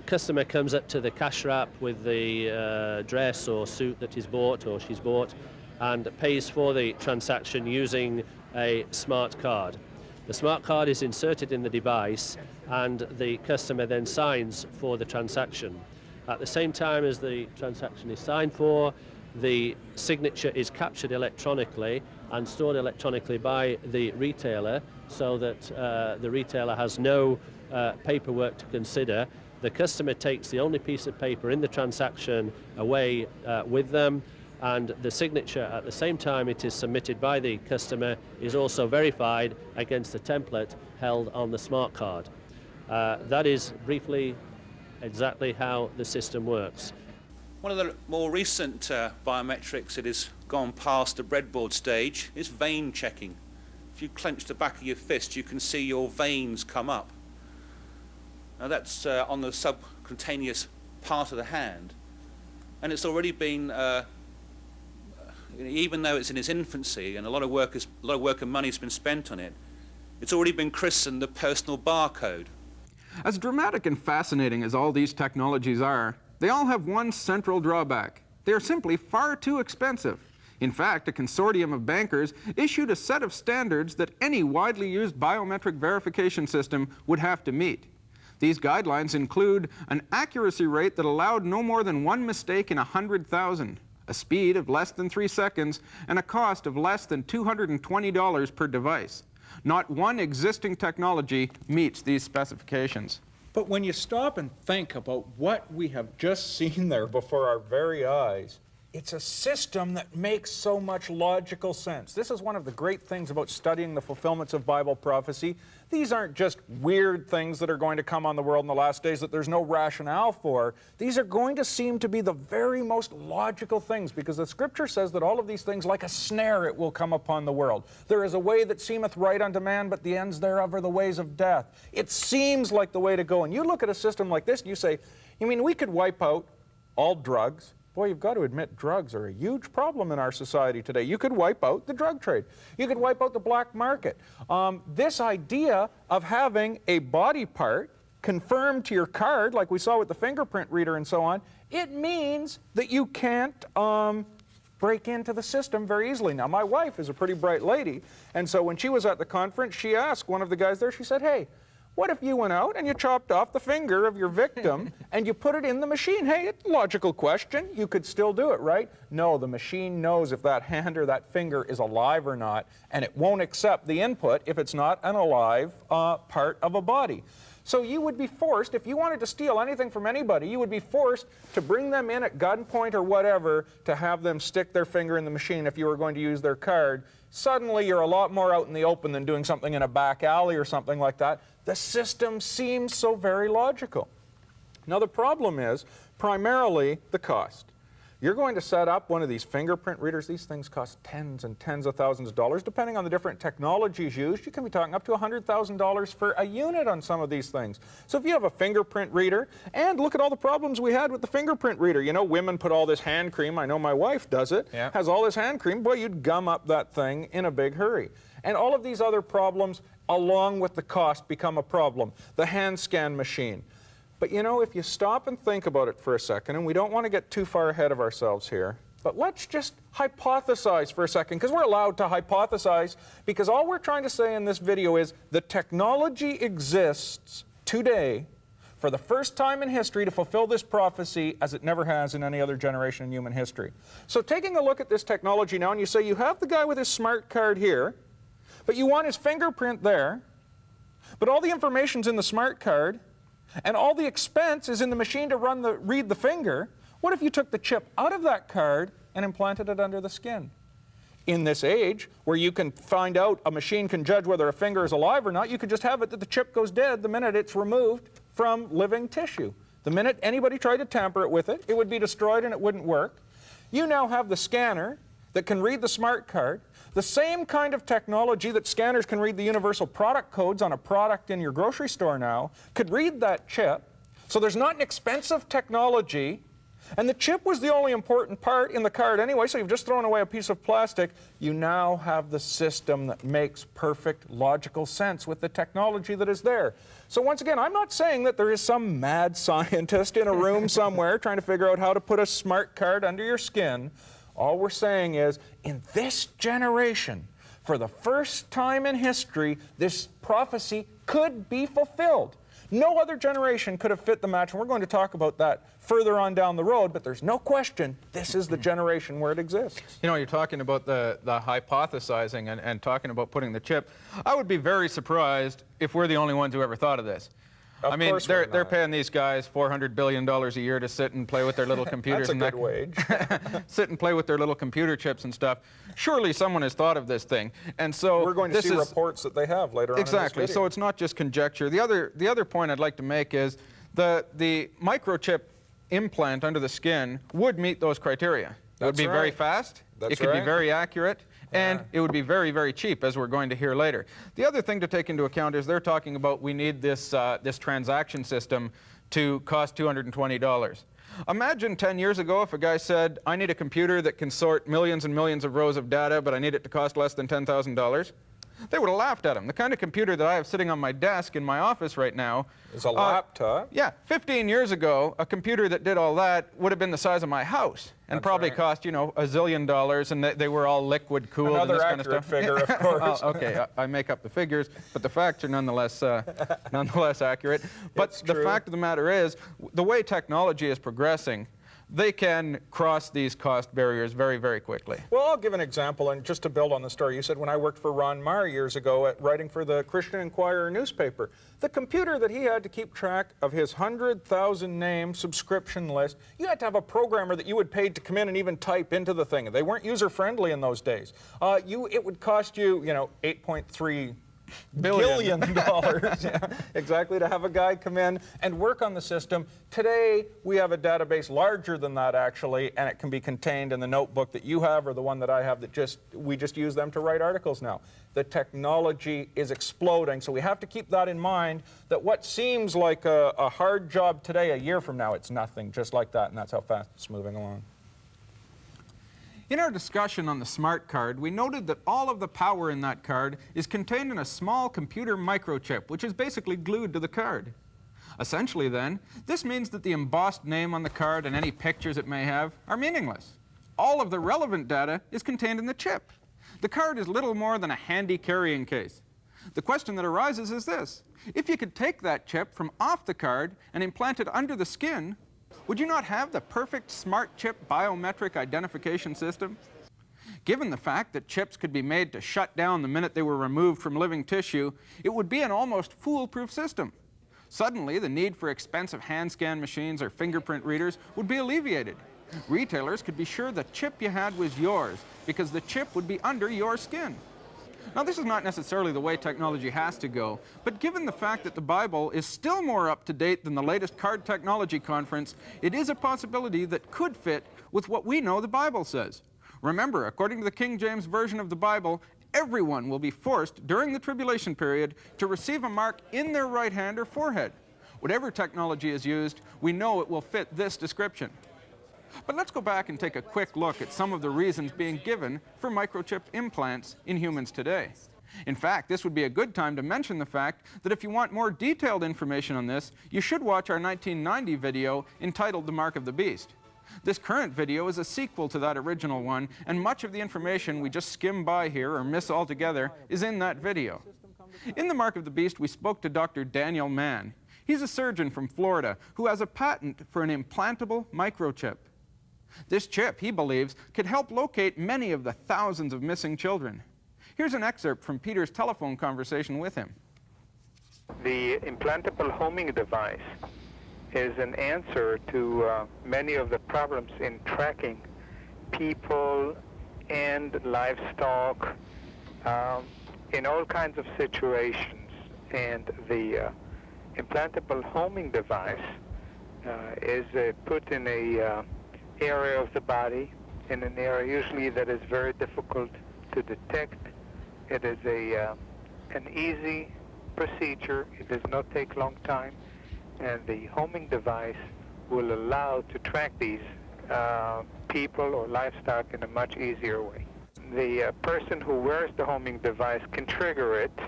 customer comes up to the cash wrap with the dress or suit that is bought or she's bought, and pays for the transaction using a smart card. The smart card is inserted in the device, and the customer then signs for the transaction. At the same time as the transaction is signed for, the signature is captured electronically and stored electronically by the retailer, so that the retailer has no paperwork to consider. The customer takes the only piece of paper in the transaction away with them, and the signature, at the same time it is submitted by the customer, is also verified against the template held on the smart card. That is briefly exactly how the system works. One of the more recent biometrics that has gone past the breadboard stage is vein checking. If you clench the back of your fist, you can see your veins come up. Now that's on the subcutaneous part of the hand, and it's already been, even though it's in its infancy and a lot of work and money has been spent on it, it's already been christened the personal barcode. As dramatic and fascinating as all these technologies are, they all have one central drawback. They are simply far too expensive. In fact, a consortium of bankers issued a set of standards that any widely used biometric verification system would have to meet. These guidelines include an accuracy rate that allowed no more than one mistake in 100,000, a speed of less than 3 seconds, and a cost of less than $220 per device. Not one existing technology meets these specifications. But when you stop and think about what we have just seen there before our very eyes, it's a system that makes so much logical sense. This is one of the great things about studying the fulfillments of Bible prophecy. These aren't just weird things that are going to come on the world in the last days that there's no rationale for. These are going to seem to be the very most logical things, because the Scripture says that all of these things, like a snare, it will come upon the world. There is a way that seemeth right unto man, but the ends thereof are the ways of death. It seems like the way to go. And you look at a system like this and you say, you mean we could wipe out all drugs? Boy, you've got to admit drugs are a huge problem in our society today. You could wipe out the drug trade. You could wipe out the black market. This idea of having a body part confirmed to your card, like we saw with the fingerprint reader and so on, it means that you can't break into the system very easily. Now, my wife is a pretty bright lady, and so when she was at the conference, she asked one of the guys there, she said, hey, what if you went out and you chopped off the finger of your victim and you put it in the machine? Hey, it's a logical question. You could still do it, right? No, the machine knows if that hand or that finger is alive or not, and it won't accept the input if it's not an alive part of a body. So you would be forced, if you wanted to steal anything from anybody, you would be forced to bring them in at gunpoint or whatever to have them stick their finger in the machine if you were going to use their card. Suddenly you're a lot more out in the open than doing something in a back alley or something like that. The system seems so very logical. Now the problem is primarily the cost. You're going to set up one of these fingerprint readers. These things cost tens and tens of thousands of dollars. Depending on the different technologies used, you can be talking up to $100,000 for a unit on some of these things. So if you have a fingerprint reader, and look at all the problems we had with the fingerprint reader. You know, women put all this hand cream. I know my wife does it. Yeah. Has all this hand cream. Boy, you'd gum up that thing in a big hurry. And all of these other problems, along with the cost, become a problem. The hand scan machine. But you know, if you stop and think about it for a second, and we don't want to get too far ahead of ourselves here, but let's just hypothesize for a second, because we're allowed to hypothesize, because all we're trying to say in this video is the technology exists today for the first time in history to fulfill this prophecy as it never has in any other generation in human history. So taking a look at this technology now, and you say you have the guy with his smart card here, but you want his fingerprint there, but all the information's in the smart card, and all the expense is in the machine to read the finger. What if you took the chip out of that card and implanted it under the skin? In this age, where you can find out, a machine can judge whether a finger is alive or not, you could just have it that the chip goes dead the minute it's removed from living tissue. The minute anybody tried to tamper it with it, it would be destroyed and it wouldn't work. You now have the scanner that can read the smart card, the same kind of technology that scanners can read the universal product codes on a product in your grocery store now, could read that chip. So there's not an expensive technology, and the chip was the only important part in the card anyway, so you've just thrown away a piece of plastic. You now have the system that makes perfect logical sense with the technology that is there. So once again, I'm not saying that there is some mad scientist in a room somewhere trying to figure out how to put a smart card under your skin. All we're saying is, in this generation, for the first time in history, this prophecy could be fulfilled. No other generation could have fit the match, and we're going to talk about that further on down the road, but there's no question this is the generation where it exists. You know, you're talking about the hypothesizing and talking about putting the chip. I would be very surprised if we're the only ones who ever thought of this. I mean, they're paying these guys $400 billion a year to sit and play with their little computers. That's a good wage. Sit and play with their little computer chips and stuff. Surely someone has thought of this thing. And so we're going to see reports that they have later on in this Exactly. video. So it's not just conjecture. The other point I'd like to make is the microchip implant under the skin would meet those criteria. It would be very fast. It could be very accurate. And it would be very, very cheap, as we're going to hear later. The other thing to take into account is they're talking about we need this, this transaction system to cost $220. Imagine 10 years ago if a guy said, I need a computer that can sort millions and millions of rows of data, but I need it to cost less than $10,000. They would have laughed at him. The kind of computer that I have sitting on my desk in my office right now is a laptop. Yeah, 15 years ago, a computer that did all that would have been the size of my house and That's probably right. cost, you know, $1 zillion, and they were all liquid cooled. Another and this kind of accurate stuff. figure, of course. Oh, okay, I make up the figures, but the facts are nonetheless accurate. But the fact of the matter is, the way technology is progressing, they can cross these cost barriers very, very quickly. Well, I'll give an example, and just to build on the story, you said when I worked for Ron Marr years ago writing for the Christian Enquirer newspaper, the computer that he had to keep track of his 100,000 name subscription list, you had to have a programmer that you would pay to come in and even type into the thing. They weren't user-friendly in those days. It would cost you, you know, $8.3 billion. Yeah, exactly, to have a guy come in and work on the system. Today, we have a database larger than that, actually, and it can be contained in the notebook that you have or the one that I have that we just use them to write articles now. The technology is exploding, so we have to keep that in mind, that what seems like a hard job today, a year from now, it's nothing, just like that, and that's how fast it's moving along. In our discussion on the smart card, we noted that all of the power in that card is contained in a small computer microchip, which is basically glued to the card. Essentially then, this means that the embossed name on the card and any pictures it may have are meaningless. All of the relevant data is contained in the chip. The card is little more than a handy carrying case. The question that arises is this: if you could take that chip from off the card and implant it under the skin, would you not have the perfect smart chip biometric identification system? Given the fact that chips could be made to shut down the minute they were removed from living tissue, it would be an almost foolproof system. Suddenly, the need for expensive hand scan machines or fingerprint readers would be alleviated. Retailers could be sure the chip you had was yours because the chip would be under your skin. Now, this is not necessarily the way technology has to go, but given the fact that the Bible is still more up to date than the latest card technology conference, it is a possibility that could fit with what we know the Bible says. Remember, according to the King James Version of the Bible, everyone will be forced during the tribulation period to receive a mark in their right hand or forehead. Whatever technology is used, we know it will fit this description. But let's go back and take a quick look at some of the reasons being given for microchip implants in humans today. In fact, this would be a good time to mention the fact that if you want more detailed information on this, you should watch our 1990 video entitled The Mark of the Beast. This current video is a sequel to that original one, and much of the information we just skim by here or miss altogether is in that video. In The Mark of the Beast, we spoke to Dr. Daniel Mann. He's a surgeon from Florida who has a patent for an implantable microchip. This chip, he believes, could help locate many of the thousands of missing children. Here's an excerpt from Peter's telephone conversation with him. The implantable homing device is an answer to many of the problems in tracking people and livestock in all kinds of situations. And the implantable homing device is put in a area of the body, in an area usually that is very difficult to detect. It is an easy procedure. It does not take long time, and the homing device will allow to track these people or livestock in a much easier way. The person who wears the homing device can trigger it,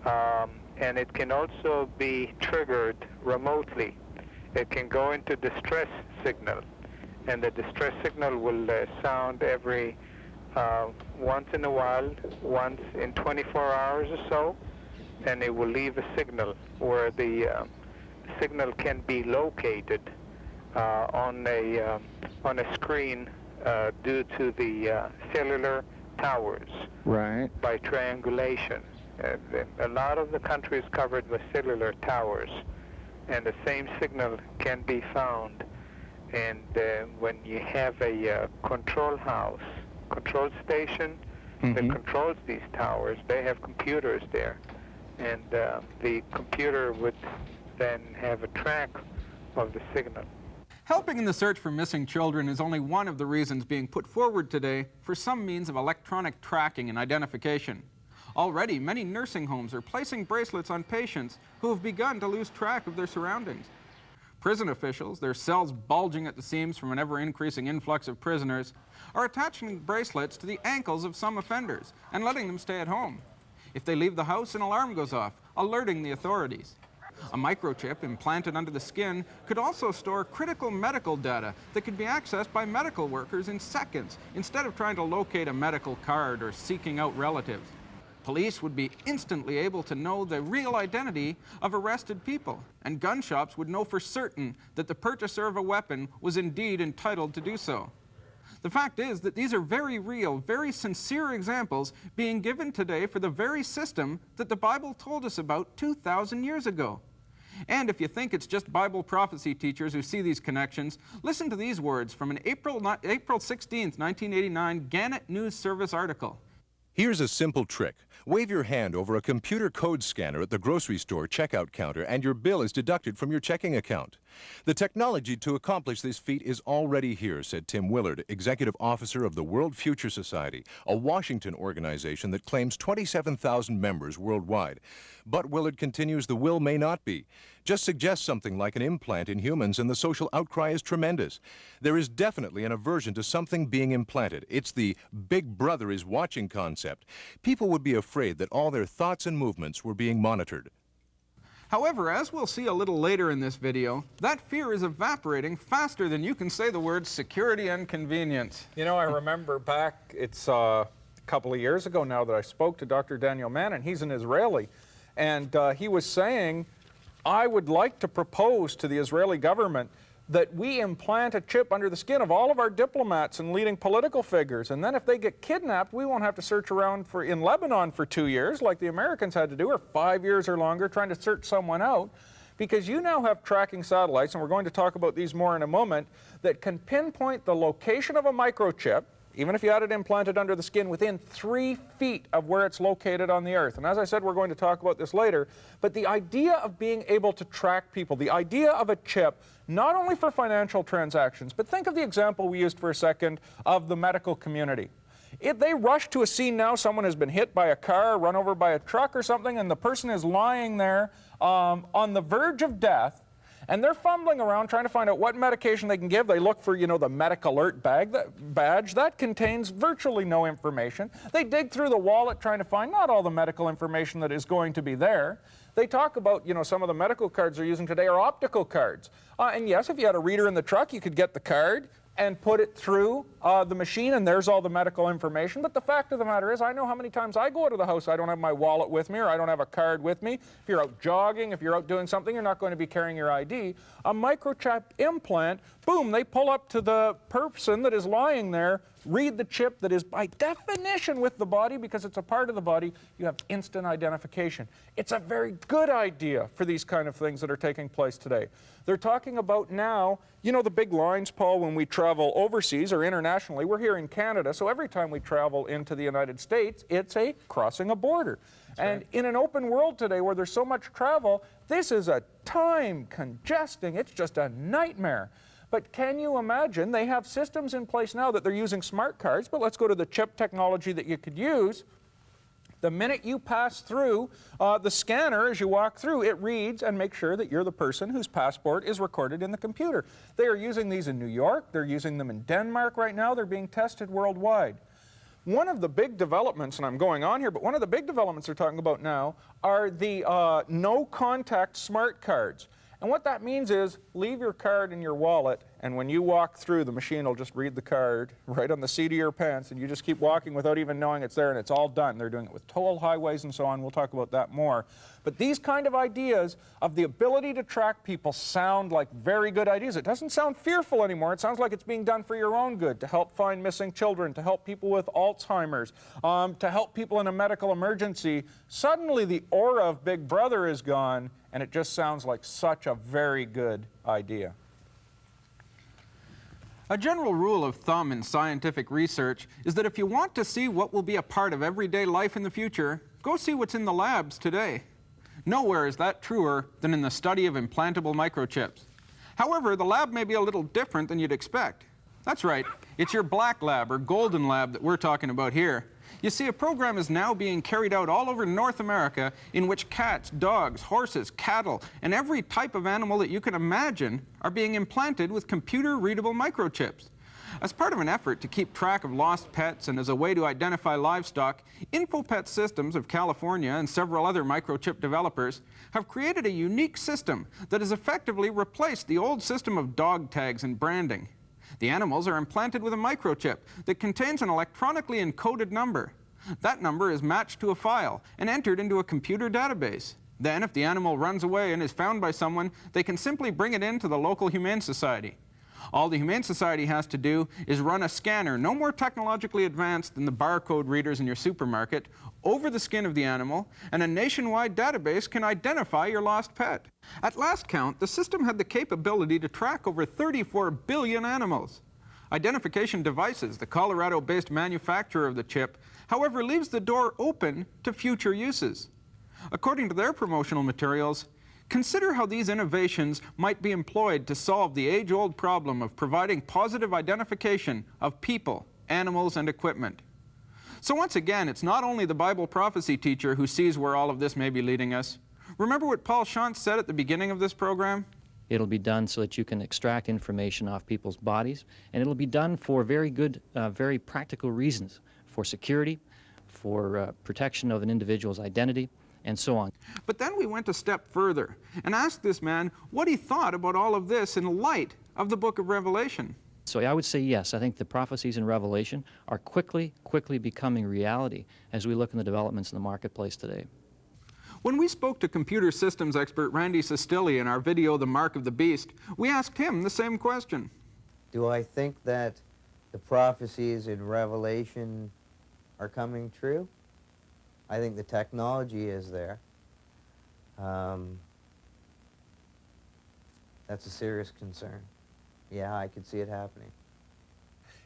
and it can also be triggered remotely. It can go into distress signal, and the distress signal will sound every once in a while, once in 24 hours or so, and it will leave a signal where the signal can be located on a screen due to the cellular towers. Right. By triangulation. A lot of the country is covered with cellular towers, and the same signal can be found. And when you have a control station that controls these towers, they have computers there. And the computer would then have a track of the signal. Helping in the search for missing children is only one of the reasons being put forward today for some means of electronic tracking and identification. Already, many nursing homes are placing bracelets on patients who have begun to lose track of their surroundings. Prison officials, their cells bulging at the seams from an ever-increasing influx of prisoners, are attaching bracelets to the ankles of some offenders and letting them stay at home. If they leave the house, an alarm goes off, alerting the authorities. A microchip implanted under the skin could also store critical medical data that could be accessed by medical workers in seconds, instead of trying to locate a medical card or seeking out relatives. Police would be instantly able to know the real identity of arrested people, and gun shops would know for certain that the purchaser of a weapon was indeed entitled to do so. The fact is that these are very real, very sincere examples being given today for the very system that the Bible told us about 2,000 years ago. And if you think it's just Bible prophecy teachers who see these connections, listen to these words from an April 16, 1989 Gannett News Service article. Here's a simple trick. Wave your hand over a computer code scanner at the grocery store checkout counter and your bill is deducted from your checking account. The technology to accomplish this feat is already here, said Tim Willard, Executive Officer of the World Future Society, a Washington organization that claims 27,000 members worldwide. But Willard continues the will may not be. Just suggest something like an implant in humans and the social outcry is tremendous. There is definitely an aversion to something being implanted. It's the Big Brother is watching concept. People would be afraid that all their thoughts and movements were being monitored. However, as we'll see a little later in this video, that fear is evaporating faster than you can say the words security and convenience. You know, I remember back, it's a couple of years ago now, that I spoke to Dr. Daniel Mann, and he's an Israeli, and he was saying, I would like to propose to the Israeli government that we implant a chip under the skin of all of our diplomats and leading political figures, and then if they get kidnapped, we won't have to search around in Lebanon for 2 years like the Americans had to do, or 5 years or longer trying to search someone out, because you now have tracking satellites, and we're going to talk about these more in a moment, that can pinpoint the location of a microchip, even if you had it implanted under the skin, within 3 feet of where it's located on the earth. And as I said, we're going to talk about this later, but the idea of being able to track people, the idea of a chip, not only for financial transactions, but think of the example we used for a second of the medical community. If they rush to a scene now, someone has been hit by a car, run over by a truck or something, and the person is lying there on the verge of death, and they're fumbling around trying to find out what medication they can give. They look for, the medic alert badge. That contains virtually no information. They dig through the wallet trying to find not all the medical information that is going to be there. They talk about, some of the medical cards they're using today are optical cards. And yes, if you had a reader in the truck, you could get the card and put it through the machine, and there's all the medical information. But the fact of the matter is, I know how many times I go out of the house, I don't have my wallet with me, or I don't have a card with me. If you're out jogging, if you're out doing something, you're not going to be carrying your ID. A microchip implant, boom, they pull up to the person that is lying there, read the chip that is by definition with the body, because it's a part of the body, you have instant identification. It's a very good idea for these kind of things that are taking place today. They're talking about now, the big lines, Paul, when we travel overseas or internationally. We're here in Canada, so every time we travel into the United States, it's crossing a border. And in an open world today where there's so much travel, this is a time congesting, it's just a nightmare. But can you imagine, they have systems in place now that they're using smart cards, but let's go to the chip technology that you could use. The minute you pass through the scanner, as you walk through, it reads and makes sure that you're the person whose passport is recorded in the computer. They are using these in New York, they're using them in Denmark right now, they're being tested worldwide. One of the big developments, and I'm going on here, but one of the big developments they're talking about now are the no-contact smart cards. And what that means is, leave your card in your wallet, and when you walk through, the machine will just read the card right on the seat of your pants, and you just keep walking without even knowing it's there, and it's all done. They're doing it with toll highways and so on. We'll talk about that more. But these kind of ideas of the ability to track people sound like very good ideas. It doesn't sound fearful anymore. It sounds like it's being done for your own good, to help find missing children, to help people with Alzheimer's, to help people in a medical emergency. Suddenly the aura of Big Brother is gone, and it just sounds like such a very good idea. A general rule of thumb in scientific research is that if you want to see what will be a part of everyday life in the future, go see what's in the labs today. Nowhere is that truer than in the study of implantable microchips. However, the lab may be a little different than you'd expect. That's right, it's your black lab or golden lab that we're talking about here. You see, a program is now being carried out all over North America in which cats, dogs, horses, cattle, and every type of animal that you can imagine are being implanted with computer-readable microchips. As part of an effort to keep track of lost pets and as a way to identify livestock, InfoPet Systems of California and several other microchip developers have created a unique system that has effectively replaced the old system of dog tags and branding. The animals are implanted with a microchip that contains an electronically encoded number. That number is matched to a file and entered into a computer database. Then, if the animal runs away and is found by someone, they can simply bring it in to the local Humane Society. All the Humane Society has to do is run a scanner, no more technologically advanced than the barcode readers in your supermarket, over the skin of the animal, and a nationwide database can identify your lost pet. At last count, the system had the capability to track over 34 billion animals. Identification Devices, the Colorado-based manufacturer of the chip, however, leaves the door open to future uses. According to their promotional materials, consider how these innovations might be employed to solve the age-old problem of providing positive identification of people, animals, and equipment. So once again, it's not only the Bible prophecy teacher who sees where all of this may be leading us. Remember what Paul Schantz said at the beginning of this program? It'll be done so that you can extract information off people's bodies, and it'll be done for very good, very practical reasons, for security, for protection of an individual's identity, and so on. But then we went a step further and asked this man what he thought about all of this in light of the book of Revelation. So I would say yes, I think the prophecies in Revelation are quickly becoming reality as we look in the developments in the marketplace today. When we spoke to computer systems expert Randy Sestilli in our video, The Mark of the Beast, we asked him the same question. Do I think that the prophecies in Revelation are coming true? I think the technology is there. That's a serious concern. Yeah, I could see it happening.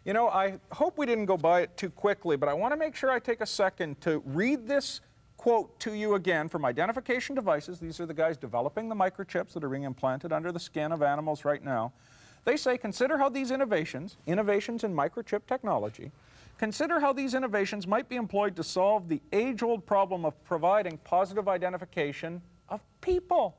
You know, I hope we didn't go by it too quickly, but I want to make sure I take a second to read this quote to you again from Identification Devices. These are the guys developing the microchips that are being implanted under the skin of animals right now. They say, consider how these innovations in microchip technology, consider how these innovations might be employed to solve the age-old problem of providing positive identification of people.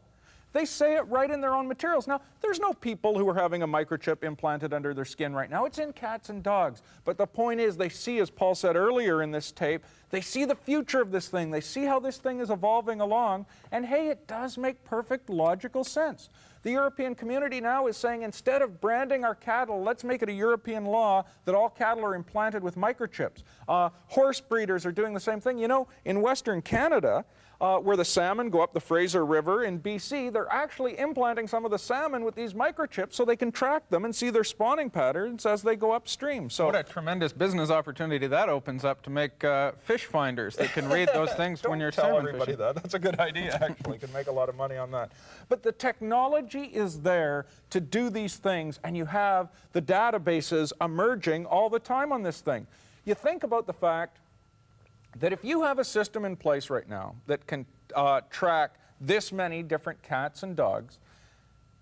They say it right in their own materials. Now, there's no people who are having a microchip implanted under their skin right now. It's in cats and dogs. But the point is, they see, as Paul said earlier in this tape, they see the future of this thing. They see how this thing is evolving along. And hey, it does make perfect logical sense. The European community now is saying, instead of branding our cattle, let's make it a European law that all cattle are implanted with microchips. Horse breeders are doing the same thing. You know, in Western Canada, where the salmon go up the Fraser River in BC, they're actually implanting some of the salmon with these microchips so they can track them and see their spawning patterns as they go upstream. So what a tremendous business opportunity that opens up to make fish finders that can read those things when you're salmon fishing. Don't tell everybody that. That's a good idea, actually. You can make a lot of money on that. But the technology is there to do these things, and you have the databases emerging all the time on this thing. You think about the fact that if you have a system in place right now that can track this many different cats and dogs,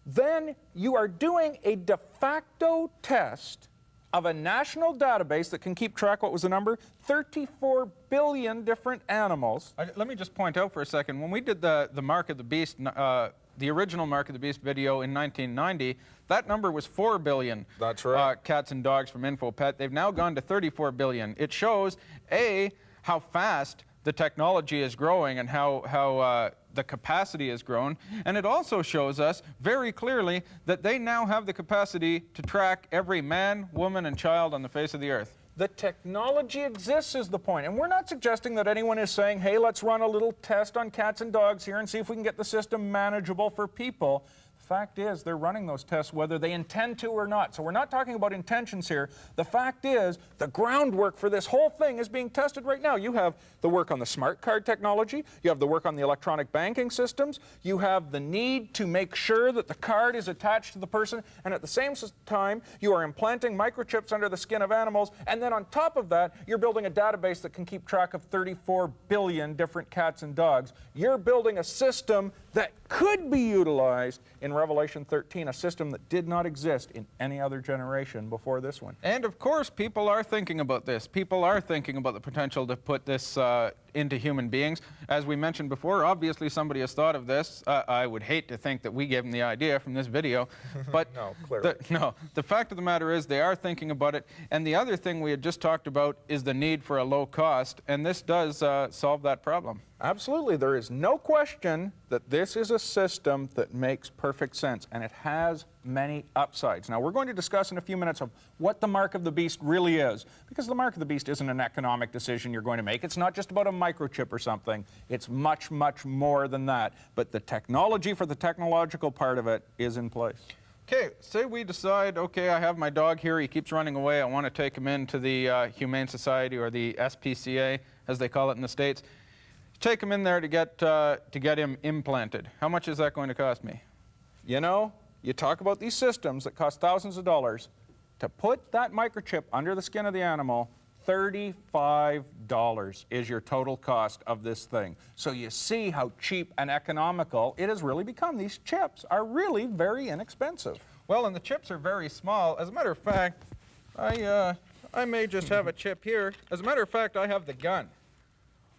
then you are doing a de facto test of a national database that can keep track, what was the number? 34 billion different animals. Let me just point out for a second, when we did the Mark of the Beast, the original Mark of the Beast video in 1990, that number was 4 billion. That's right. Cats and dogs from InfoPet. They've now gone to 34 billion. It shows, A, how fast the technology is growing and how the capacity has grown. And it also shows us very clearly that they now have the capacity to track every man, woman, and child on the face of the earth. The technology exists is the point. And we're not suggesting that anyone is saying, hey, let's run a little test on cats and dogs here and see if we can get the system manageable for people. The fact is, they're running those tests whether they intend to or not. So we're not talking about intentions here. The fact is, the groundwork for this whole thing is being tested right now. You have the work on the smart card technology. You have the work on the electronic banking systems. You have the need to make sure that the card is attached to the person. And at the same time, you are implanting microchips under the skin of animals. And then on top of that, you're building a database that can keep track of 34 billion different cats and dogs. You're building a system that could be utilized in Revelation 13, a system that did not exist in any other generation before this one. And of course, people are thinking about this. People are thinking about the potential to put this into human beings. As we mentioned before, obviously somebody has thought of this. I would hate to think that we gave them the idea from this video, but No, clearly. the fact of the matter is they are thinking about it. And the other thing we had just talked about is the need for a low cost, and this does solve that problem. Absolutely. There is no question that this is a system that makes perfect sense, and it has many upsides. Now, we're going to discuss in a few minutes of what the mark of the beast really is, because the mark of the beast isn't an economic decision you're going to make. It's not just about a microchip or something. It's much, much more than that. But the technology for the technological part of it is in place. Okay, say we decide, okay, I have my dog here, he keeps running away, I want to take him into the Humane Society, or the SPCA, as they call it in the States. Take him in there to get him implanted. How much is that going to cost me? You know, you talk about these systems that cost thousands of dollars. To put that microchip under the skin of the animal, $35 is your total cost of this thing. So you see how cheap and economical it has really become. These chips are really very inexpensive. Well, and the chips are very small. As a matter of fact, I may just have a chip here. As a matter of fact, I have the gun.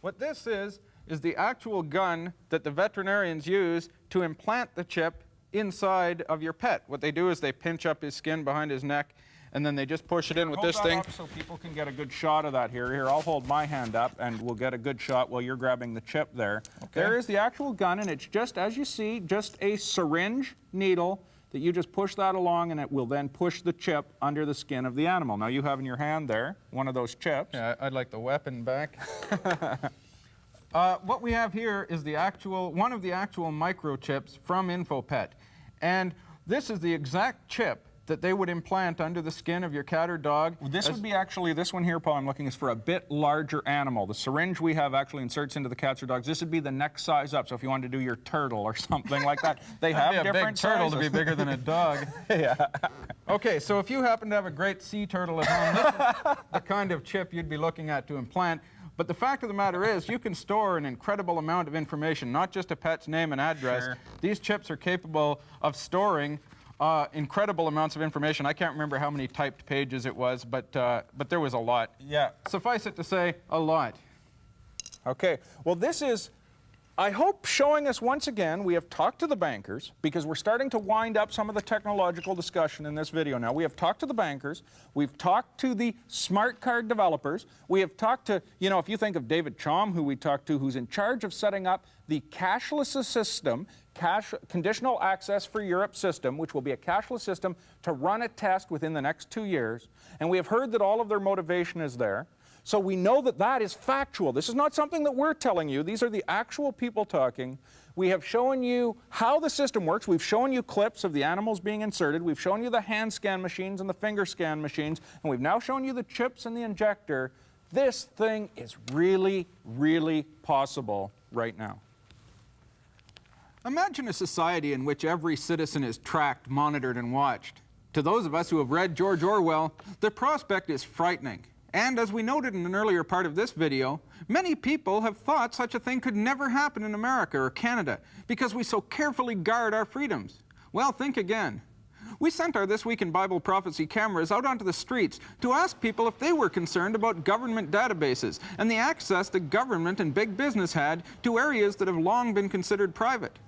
What this is the actual gun that the veterinarians use to implant the chip inside of your pet. What they do is they pinch up his skin behind his neck, and then they just push it in with this thing. Hold that up so people can get a good shot of that here. Here, I'll hold my hand up, and we'll get a good shot while you're grabbing the chip there. Okay. There is the actual gun, and it's just, as you see, just a syringe needle that you just push that along, and it will then push the chip under the skin of the animal. Now, you have in your hand there one of those chips. Yeah, I'd like the weapon back. What we have here is one of the actual microchips from InfoPet. And this is the exact chip that they would implant under the skin of your cat or dog. This would be actually, this one here, Paul, I'm looking, is for a bit larger animal. The syringe we have actually inserts into the cats or dogs. This would be the next size up, so if you wanted to do your turtle or something like that. They have different sizes. Turtle to be bigger than a dog. Yeah. Okay, so if you happen to have a great sea turtle at home, this is the kind of chip you'd be looking at to implant. But the fact of the matter is, you can store an incredible amount of information, not just a pet's name and address. Sure. These chips are capable of storing incredible amounts of information. I can't remember how many typed pages it was, but there was a lot. Yeah. Suffice it to say, a lot. Okay, well, this is, I hope, showing us once again, we have talked to the bankers, because we're starting to wind up some of the technological discussion in this video now. We have talked to the bankers, we've talked to the smart card developers, we have talked to, you know, if you think of David Chom, who we talked to, who's in charge of setting up the cashless system, conditional access for Europe system, which will be a cashless system to run a test within the next 2 years, and we have heard that all of their motivation is there. So we know that that is factual. This is not something that we're telling you. These are the actual people talking. We have shown you how the system works. We've shown you clips of the animals being inserted. We've shown you the hand scan machines and the finger scan machines. And we've now shown you the chips and the injector. This thing is really, really possible right now. Imagine a society in which every citizen is tracked, monitored, and watched. To those of us who have read George Orwell, the prospect is frightening. And as we noted in an earlier part of this video, many people have thought such a thing could never happen in America or Canada because we so carefully guard our freedoms. Well, think again. We sent our This Week in Bible Prophecy cameras out onto the streets to ask people if they were concerned about government databases and the access that government and big business had to areas that have long been considered private.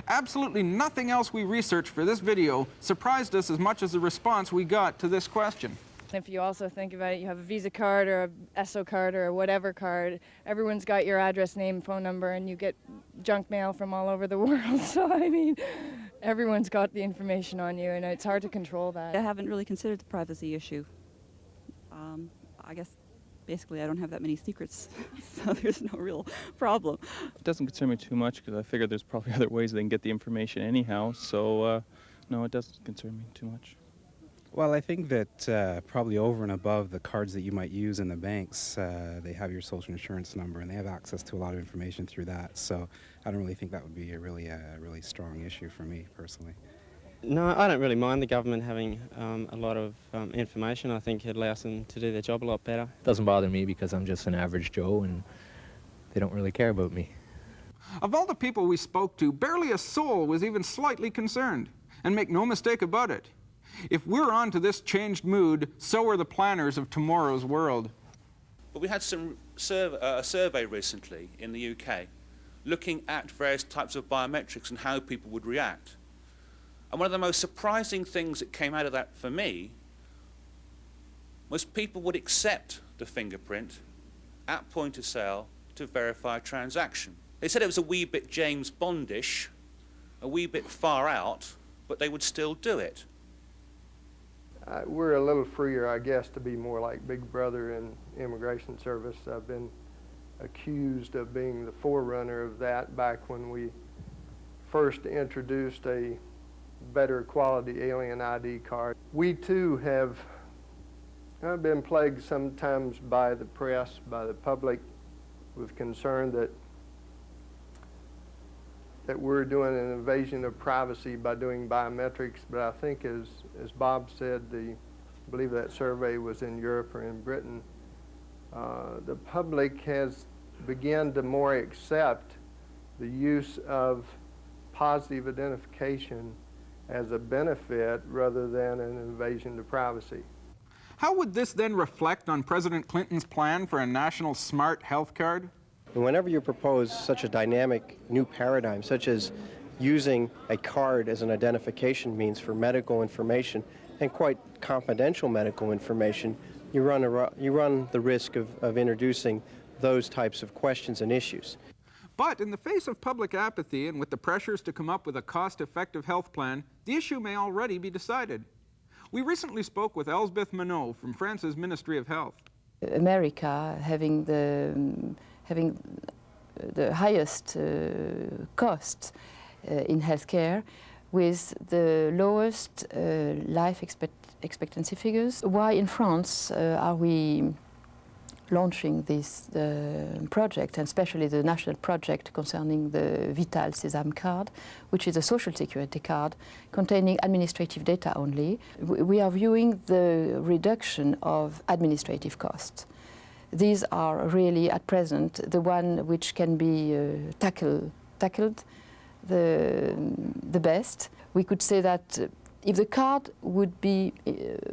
Absolutely nothing else we researched for this video surprised us as much as the response we got to this question. If you also think about it, you have a Visa card or a ESSO card or a whatever card, everyone's got your address, name, phone number, and you get junk mail from all over the world. So, I mean, everyone's got the information on you, and it's hard to control that. I haven't really considered the privacy issue. I guess basically I don't have that many secrets, so there's no real problem. It doesn't concern me too much because I figure there's probably other ways they can get the information anyhow, so no, it doesn't concern me too much. Well, I think that probably over and above the cards that you might use in the banks, they have your social insurance number and they have access to a lot of information through that. So I don't really think that would be a really strong issue for me personally. No, I don't really mind the government having a lot of information. I think it allows them to do their job a lot better. It doesn't bother me because I'm just an average Joe and they don't really care about me. Of all the people we spoke to, barely a soul was even slightly concerned. And make no mistake about it, if we're on to this changed mood, so are the planners of tomorrow's world. But we had some a survey recently in the UK looking at various types of biometrics and how people would react. And one of the most surprising things that came out of that for me was people would accept the fingerprint at point of sale to verify a transaction. They said it was a wee bit James Bondish, a wee bit far out, but they would still do it. We're a little freer, I guess, to be more like Big Brother in Immigration Service. I've been accused of being the forerunner of that back when we first introduced a better quality alien ID card. We too have been plagued sometimes by the press, by the public, with concern that we're doing an invasion of privacy by doing biometrics. But I think, as Bob said, I believe that survey was in Europe or in Britain, the public has begun to more accept the use of positive identification as a benefit rather than an invasion to privacy. How would this then reflect on President Clinton's plan for a national smart health card? And whenever you propose such a dynamic new paradigm, such as using a card as an identification means for medical information and quite confidential medical information, you run the risk of introducing those types of questions and issues. But in the face of public apathy and with the pressures to come up with a cost-effective health plan, the issue may already be decided. We recently spoke with Elsbeth Monod from France's Ministry of Health. America having the highest costs in healthcare with the lowest life expectancy figures. Why in France are we launching this project, and especially the national project concerning the Vital Sésame card, which is a social security card containing administrative data only? We are viewing the reduction of administrative costs. These are really, at present, the one which can be tackled the best. We could say that if the card would be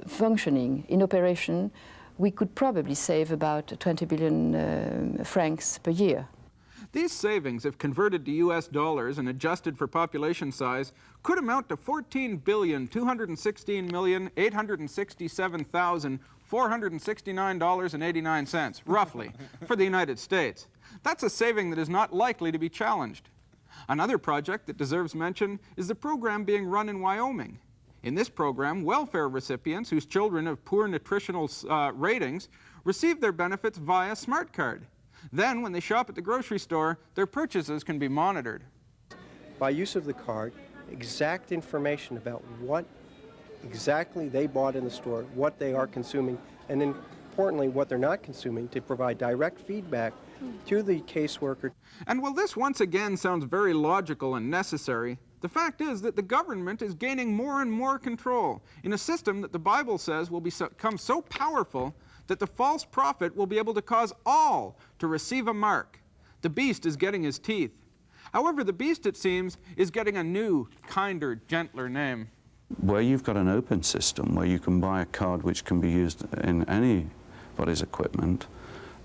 functioning in operation, we could probably save about 20 billion francs per year. These savings, if converted to US dollars and adjusted for population size, could amount to $14,216,867,469.89, roughly, for the United States. That's a saving that is not likely to be challenged. Another project that deserves mention is the program being run in Wyoming. In this program, welfare recipients whose children have poor nutritional ratings receive their benefits via smart card. Then, when they shop at the grocery store, their purchases can be monitored. By use of the card, exact information about what exactly they bought in the store, what they are consuming, and importantly, what they're not consuming, to provide direct feedback to the caseworker. And while this once again sounds very logical and necessary, the fact is that the government is gaining more and more control in a system that the Bible says will become so powerful that the false prophet will be able to cause all to receive a mark. The beast is getting his teeth. However, the beast, it seems, is getting a new, kinder, gentler name. Where you've got an open system where you can buy a card which can be used in anybody's equipment,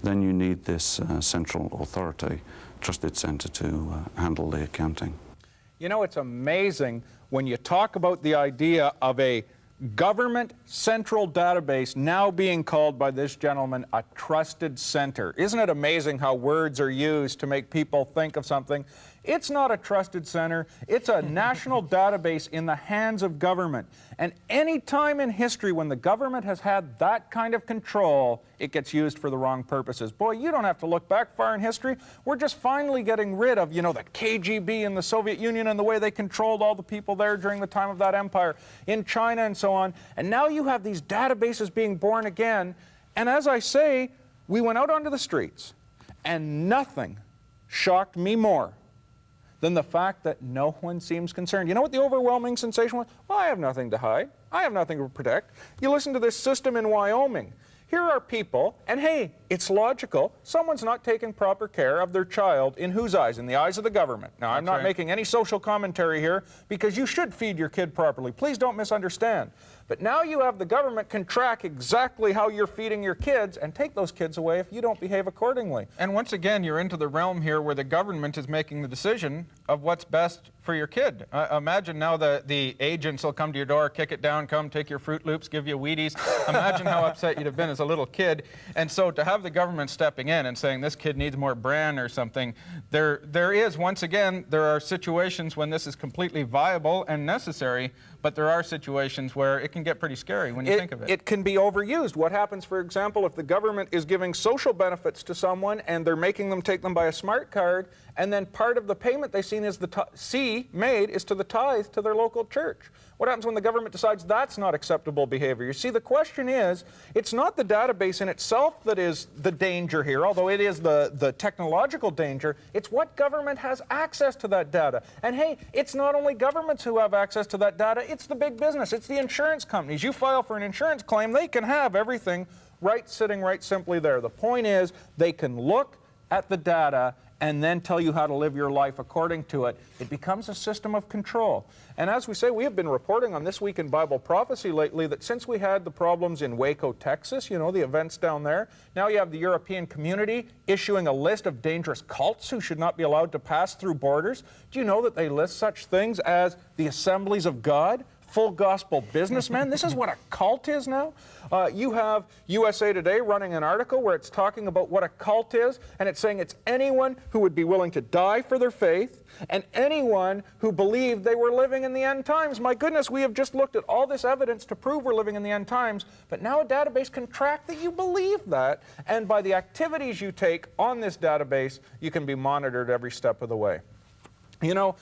then you need this central authority, trusted center to handle the accounting. You know, it's amazing when you talk about the idea of a government central database now being called by this gentleman a trusted center. Isn't it amazing how words are used to make people think of something? It's not a trusted center. It's a national database in the hands of government. And any time in history when the government has had that kind of control, it gets used for the wrong purposes. Boy, you don't have to look back far in history. We're just finally getting rid of, you know, the KGB in the Soviet Union and the way they controlled all the people there during the time of that empire, in China and so on. And now you have these databases being born again. And as I say, we went out onto the streets, and nothing shocked me more than the fact that no one seems concerned. You know what the overwhelming sensation was? Well, I have nothing to hide. I have nothing to protect. You listen to this system in Wyoming. Here are people, and hey, it's logical. Someone's not taking proper care of their child. In whose eyes? In the eyes of the government. Now, I'm not making any social commentary here, because you should feed your kid properly. Please don't misunderstand. But now you have the government can track exactly how you're feeding your kids and take those kids away if you don't behave accordingly. And once again, you're into the realm here where the government is making the decision of what's best for your kid. Imagine now the agents will come to your door, kick it down, come take your Fruit Loops, give you Wheaties. Imagine how upset you'd have been as a little kid. And so to have the government stepping in and saying this kid needs more bran or something, there is, once again, there are situations when this is completely viable and necessary, but there are situations where it can get pretty scary when you think of it. It can be overused. What happens, for example, if the government is giving social benefits to someone and they're making them take them by a smart card, and then part of the payment they see made is to the tithe to their local church? What happens when the government decides that's not acceptable behavior? You see, the question is, it's not the database in itself that is the danger here, although it is the technological danger. It's what government has access to that data. And hey, it's not only governments who have access to that data, it's the big business, it's the insurance companies. You file for an insurance claim, they can have everything sitting right simply there. The point is, they can look at the data and then tell you how to live your life according to it. It becomes a system of control. And as we say, we have been reporting on This Week in Bible Prophecy lately that since we had the problems in Waco, Texas, you know, the events down there, now you have the European community issuing a list of dangerous cults who should not be allowed to pass through borders. Do you know that they list such things as the Assemblies of God, full gospel businessmen? This is what a cult is now. You have USA Today running an article where it's talking about what a cult is, and it's saying it's anyone who would be willing to die for their faith and anyone who believed they were living in the end times. My goodness, we have just looked at all this evidence to prove we're living in the end times, but now a database can track that you believe that, and by the activities you take on this database, you can be monitored every step of the way. You know,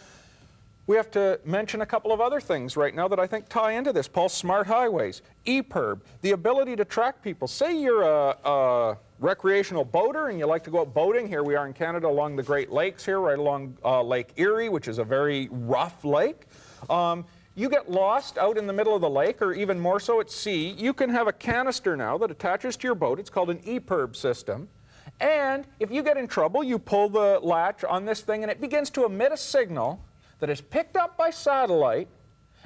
we have to mention a couple of other things right now that I think tie into this. Paul's smart highways, EPIRB, the ability to track people. Say you're a recreational boater and you like to go out boating. Here we are in Canada along the Great Lakes here, right along Lake Erie, which is a very rough lake. You get lost out in the middle of the lake, or even more so at sea. You can have a canister now that attaches to your boat. It's called an EPIRB system. And if you get in trouble, you pull the latch on this thing and it begins to emit a signal that is picked up by satellite,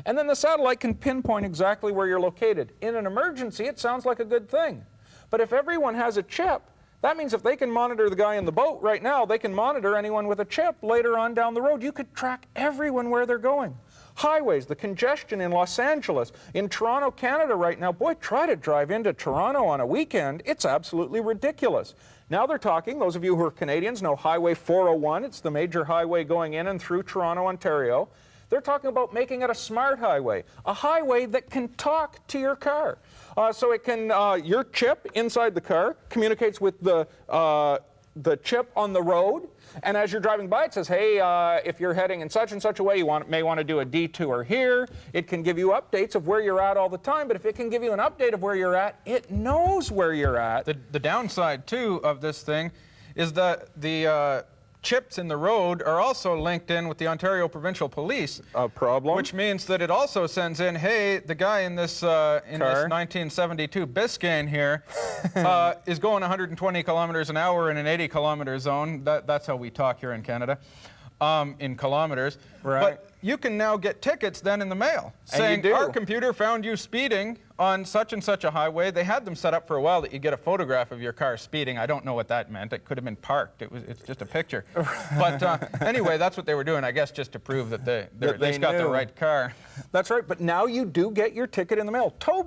and then the satellite can pinpoint exactly where you're located. In an emergency, it sounds like a good thing. But if everyone has a chip, that means if they can monitor the guy in the boat right now, they can monitor anyone with a chip later on down the road. You could track everyone where they're going. Highways, the congestion in Los Angeles, in Toronto, Canada right now. Boy, try to drive into Toronto on a weekend. It's absolutely ridiculous. Now they're talking, those of you who are Canadians know Highway 401. It's the major highway going in and through Toronto, Ontario. They're talking about making it a smart highway, a highway that can talk to your car. So it can, your chip inside the car communicates with the chip on the road. And as you're driving by, it says, hey, if you're heading in such and such a way, you may want to do a detour here. It can give you updates of where you're at all the time, but if it can give you an update of where you're at, it knows where you're at. The downside, too, of this thing is that the chips in the road are also linked in with the Ontario Provincial Police. A problem. Which means that it also sends in, hey, the guy in this 1972 Biscayne here is going 120 kilometers an hour in an 80 kilometer zone. That's how we talk here in Canada, in kilometers. Right. But you can now get tickets then in the mail saying, our computer found you speeding on such and such a highway. They had them set up for a while that you get a photograph of your car speeding. I don't know what that meant. It could have been parked. It's just a picture. But anyway, that's what they were doing, I guess, just to prove that they got the right car. That's right, but now you do get your ticket in the mail. Toll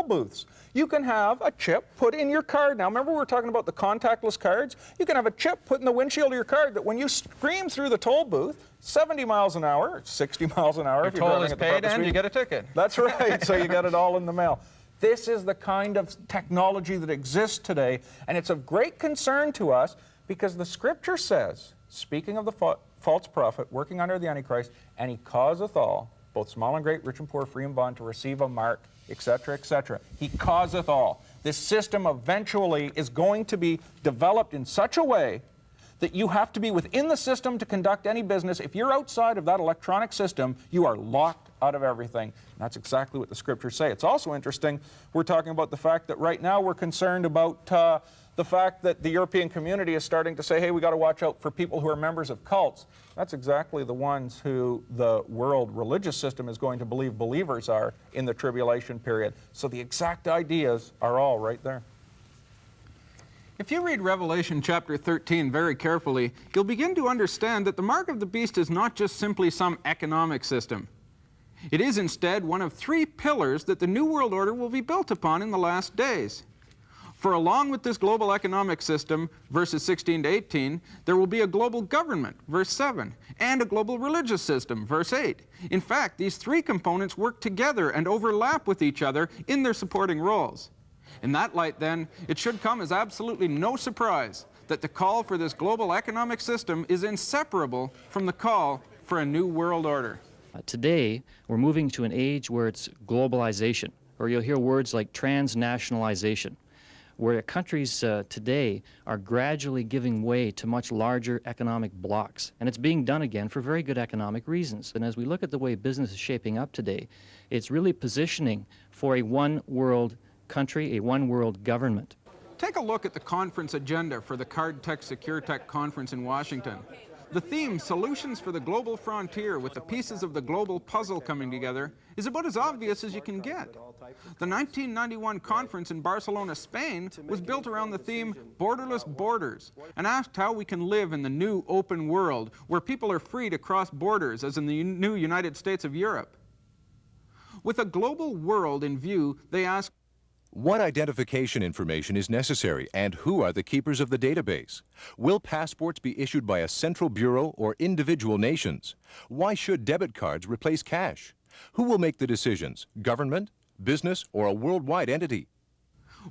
booths. You can have a chip put in your card. Now, remember we were talking about the contactless cards? You can have a chip put in the windshield of your card that when you scream through the toll booth, 70 miles an hour, 60 miles an hour. Your toll is paid and you get a ticket. That's right, so you get it all in the mail. This is the kind of technology that exists today, and it's of great concern to us because the Scripture says, speaking of the false prophet working under the Antichrist, and he causeth all, both small and great, rich and poor, free and bond, to receive a mark, etc., etc. He causeth all. This system eventually is going to be developed in such a way that you have to be within the system to conduct any business. If you're outside of that electronic system, you are locked out of everything. And that's exactly what the scriptures say. It's also interesting, we're talking about the fact that right now we're concerned about the fact that the European community is starting to say, hey, we got to watch out for people who are members of cults. That's exactly the ones who the world religious system is going to believe believers are in the tribulation period. So the exact ideas are all right there. If you read Revelation chapter 13 very carefully, you'll begin to understand that the mark of the beast is not just simply some economic system. It is instead one of three pillars that the New World Order will be built upon in the last days. For along with this global economic system, verses 16 to 18, there will be a global government, verse 7, and a global religious system, verse 8. In fact, these three components work together and overlap with each other in their supporting roles. In that light, then, it should come as absolutely no surprise that the call for this global economic system is inseparable from the call for a new world order. Today, we're moving to an age where it's globalization, or you'll hear words like transnationalization, where countries today are gradually giving way to much larger economic blocks. And it's being done again for very good economic reasons. And as we look at the way business is shaping up today, it's really positioning for a one-world country, a one-world government. Take a look at the conference agenda for the Card Tech Secure Tech Conference in Washington. The theme, Solutions for the Global Frontier, with the pieces of the global puzzle coming together, is about as obvious as you can get. The 1991 conference in Barcelona, Spain, was built around the theme, Borderless Borders, and asked how we can live in the new open world, where people are free to cross borders, as in the new United States of Europe. With a global world in view, they asked, what identification information is necessary, and who are the keepers of the database? Will passports be issued by a central bureau or individual nations? Why should debit cards replace cash? Who will make the decisions, government, business, or a worldwide entity?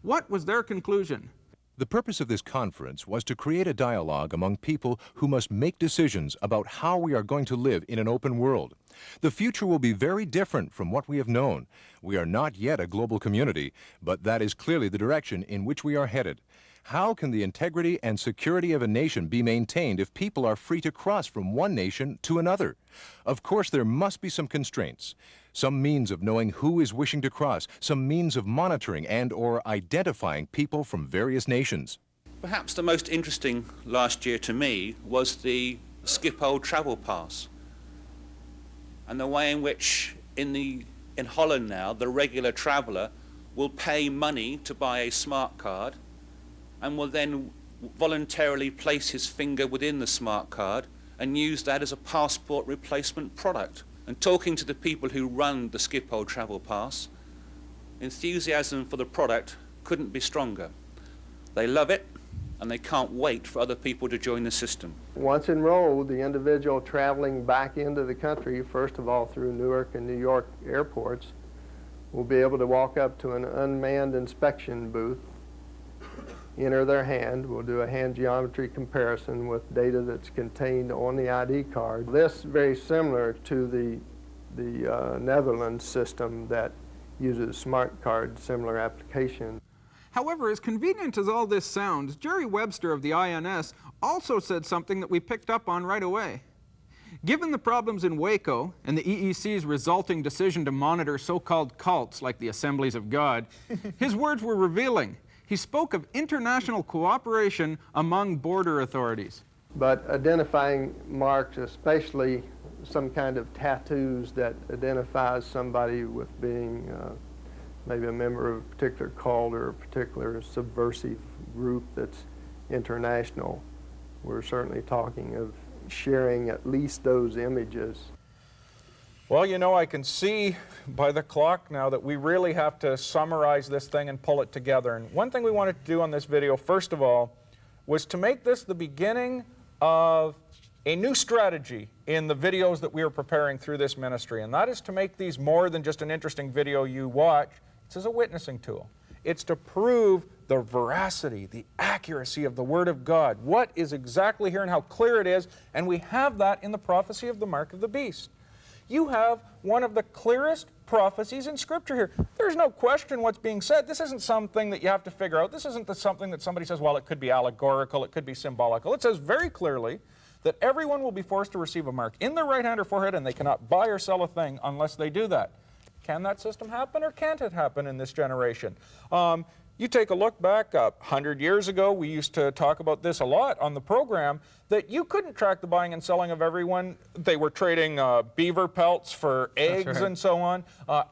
What was their conclusion? The purpose of this conference was to create a dialogue among people who must make decisions about how we are going to live in an open world. The future will be very different from what we have known. We are not yet a global community, but that is clearly the direction in which we are headed. How can the integrity and security of a nation be maintained if people are free to cross from one nation to another? Of course, there must be some constraints. Some means of knowing who is wishing to cross, some means of monitoring and/or identifying people from various nations. Perhaps the most interesting last year to me was the Schiphol travel pass, and the way in which in Holland now the regular traveller will pay money to buy a smart card and will then voluntarily place his finger within the smart card and use that as a passport replacement product. And talking to the people who run the Schiphol travel pass, enthusiasm for the product couldn't be stronger. They love it, and they can't wait for other people to join the system. Once enrolled, the individual traveling back into the country, first of all through Newark and New York airports, will be able to walk up to an unmanned inspection booth, enter their hand. We'll do a hand geometry comparison with data that's contained on the ID card. This is very similar to the Netherlands system that uses smart card, similar application. However, as convenient as all this sounds, Jerry Webster of the INS also said something that we picked up on right away. Given the problems in Waco and the EEC's resulting decision to monitor so-called cults like the Assemblies of God, his words were revealing. He spoke of international cooperation among border authorities. But identifying marks, especially some kind of tattoos that identifies somebody with being maybe a member of a particular cult or a particular subversive group that's international, we're certainly talking of sharing at least those images. Well, you know, I can see by the clock now that we really have to summarize this thing and pull it together. And one thing we wanted to do on this video, first of all, was to make this the beginning of a new strategy in the videos that we are preparing through this ministry. And that is to make these more than just an interesting video you watch. It's as a witnessing tool. It's to prove the veracity, the accuracy of the Word of God, what is exactly here and how clear it is. And we have that in the prophecy of the mark of the beast. You have one of the clearest prophecies in Scripture here. There's no question what's being said. This isn't something that you have to figure out. This isn't something that somebody says, well, it could be allegorical, it could be symbolical. It says very clearly that everyone will be forced to receive a mark in their right hand or forehead, and they cannot buy or sell a thing unless they do that. Can that system happen, or can't it happen in this generation? You take a look back 100 years ago, we used to talk about this a lot on the program, that you couldn't track the buying and selling of everyone. They were trading beaver pelts for eggs and so on.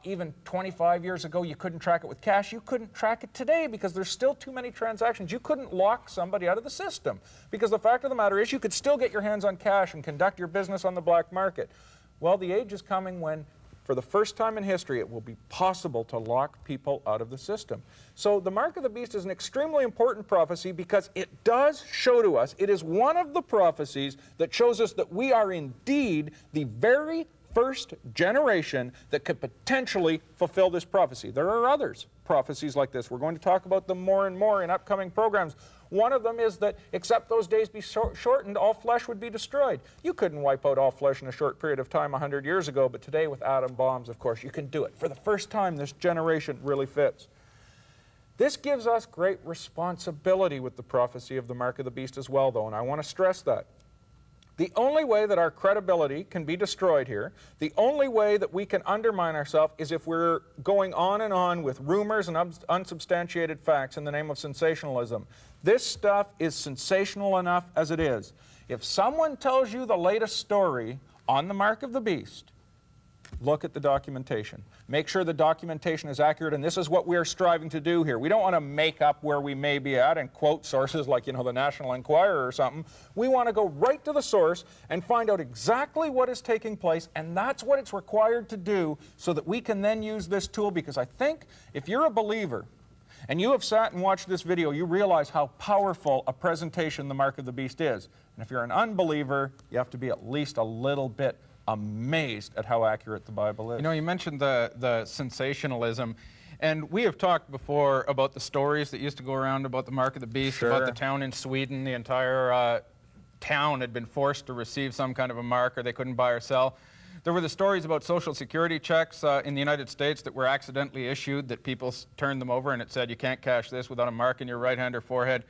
Even 25 years ago, you couldn't track it with cash. You couldn't track it today because there's still too many transactions. You couldn't lock somebody out of the system because the fact of the matter is you could still get your hands on cash and conduct your business on the black market. Well, the age is coming when, for the first time in history, it will be possible to lock people out of the system. So the mark of the beast is an extremely important prophecy because it does show to us, it is one of the prophecies that shows us that we are indeed the very first generation that could potentially fulfill this prophecy. There are others, prophecies like this. We're going to talk about them more and more in upcoming programs. One of them is that except those days be shortened, all flesh would be destroyed. You couldn't wipe out all flesh in a short period of time 100 years ago, but today with atom bombs, of course, you can do it. For the first time, this generation really fits. This gives us great responsibility with the prophecy of the mark of the beast as well, though, and I want to stress that. The only way that our credibility can be destroyed here, the only way that we can undermine ourselves is if we're going on and on with rumors and unsubstantiated facts in the name of sensationalism. This stuff is sensational enough as it is. If someone tells you the latest story on the mark of the beast, look at the documentation. Make sure the documentation is accurate, and this is what we're striving to do here. We don't want to make up where we may be at and quote sources like, you know, the National Enquirer or something. We want to go right to the source and find out exactly what is taking place, and that's what it's required to do so that we can then use this tool, because I think if you're a believer and you have sat and watched this video, you realize how powerful a presentation the mark of the beast is. And if you're an unbeliever, you have to be at least a little bit amazed at how accurate the Bible is. You know, you mentioned the sensationalism, and we have talked before about the stories that used to go around about the mark of the beast, about the town in Sweden. The entire town had been forced to receive some kind of a mark, or they couldn't buy or sell. There were the stories about Social Security checks in the United States that were accidentally issued, that people turned them over and it said you can't cash this without a mark in your right hand or forehead.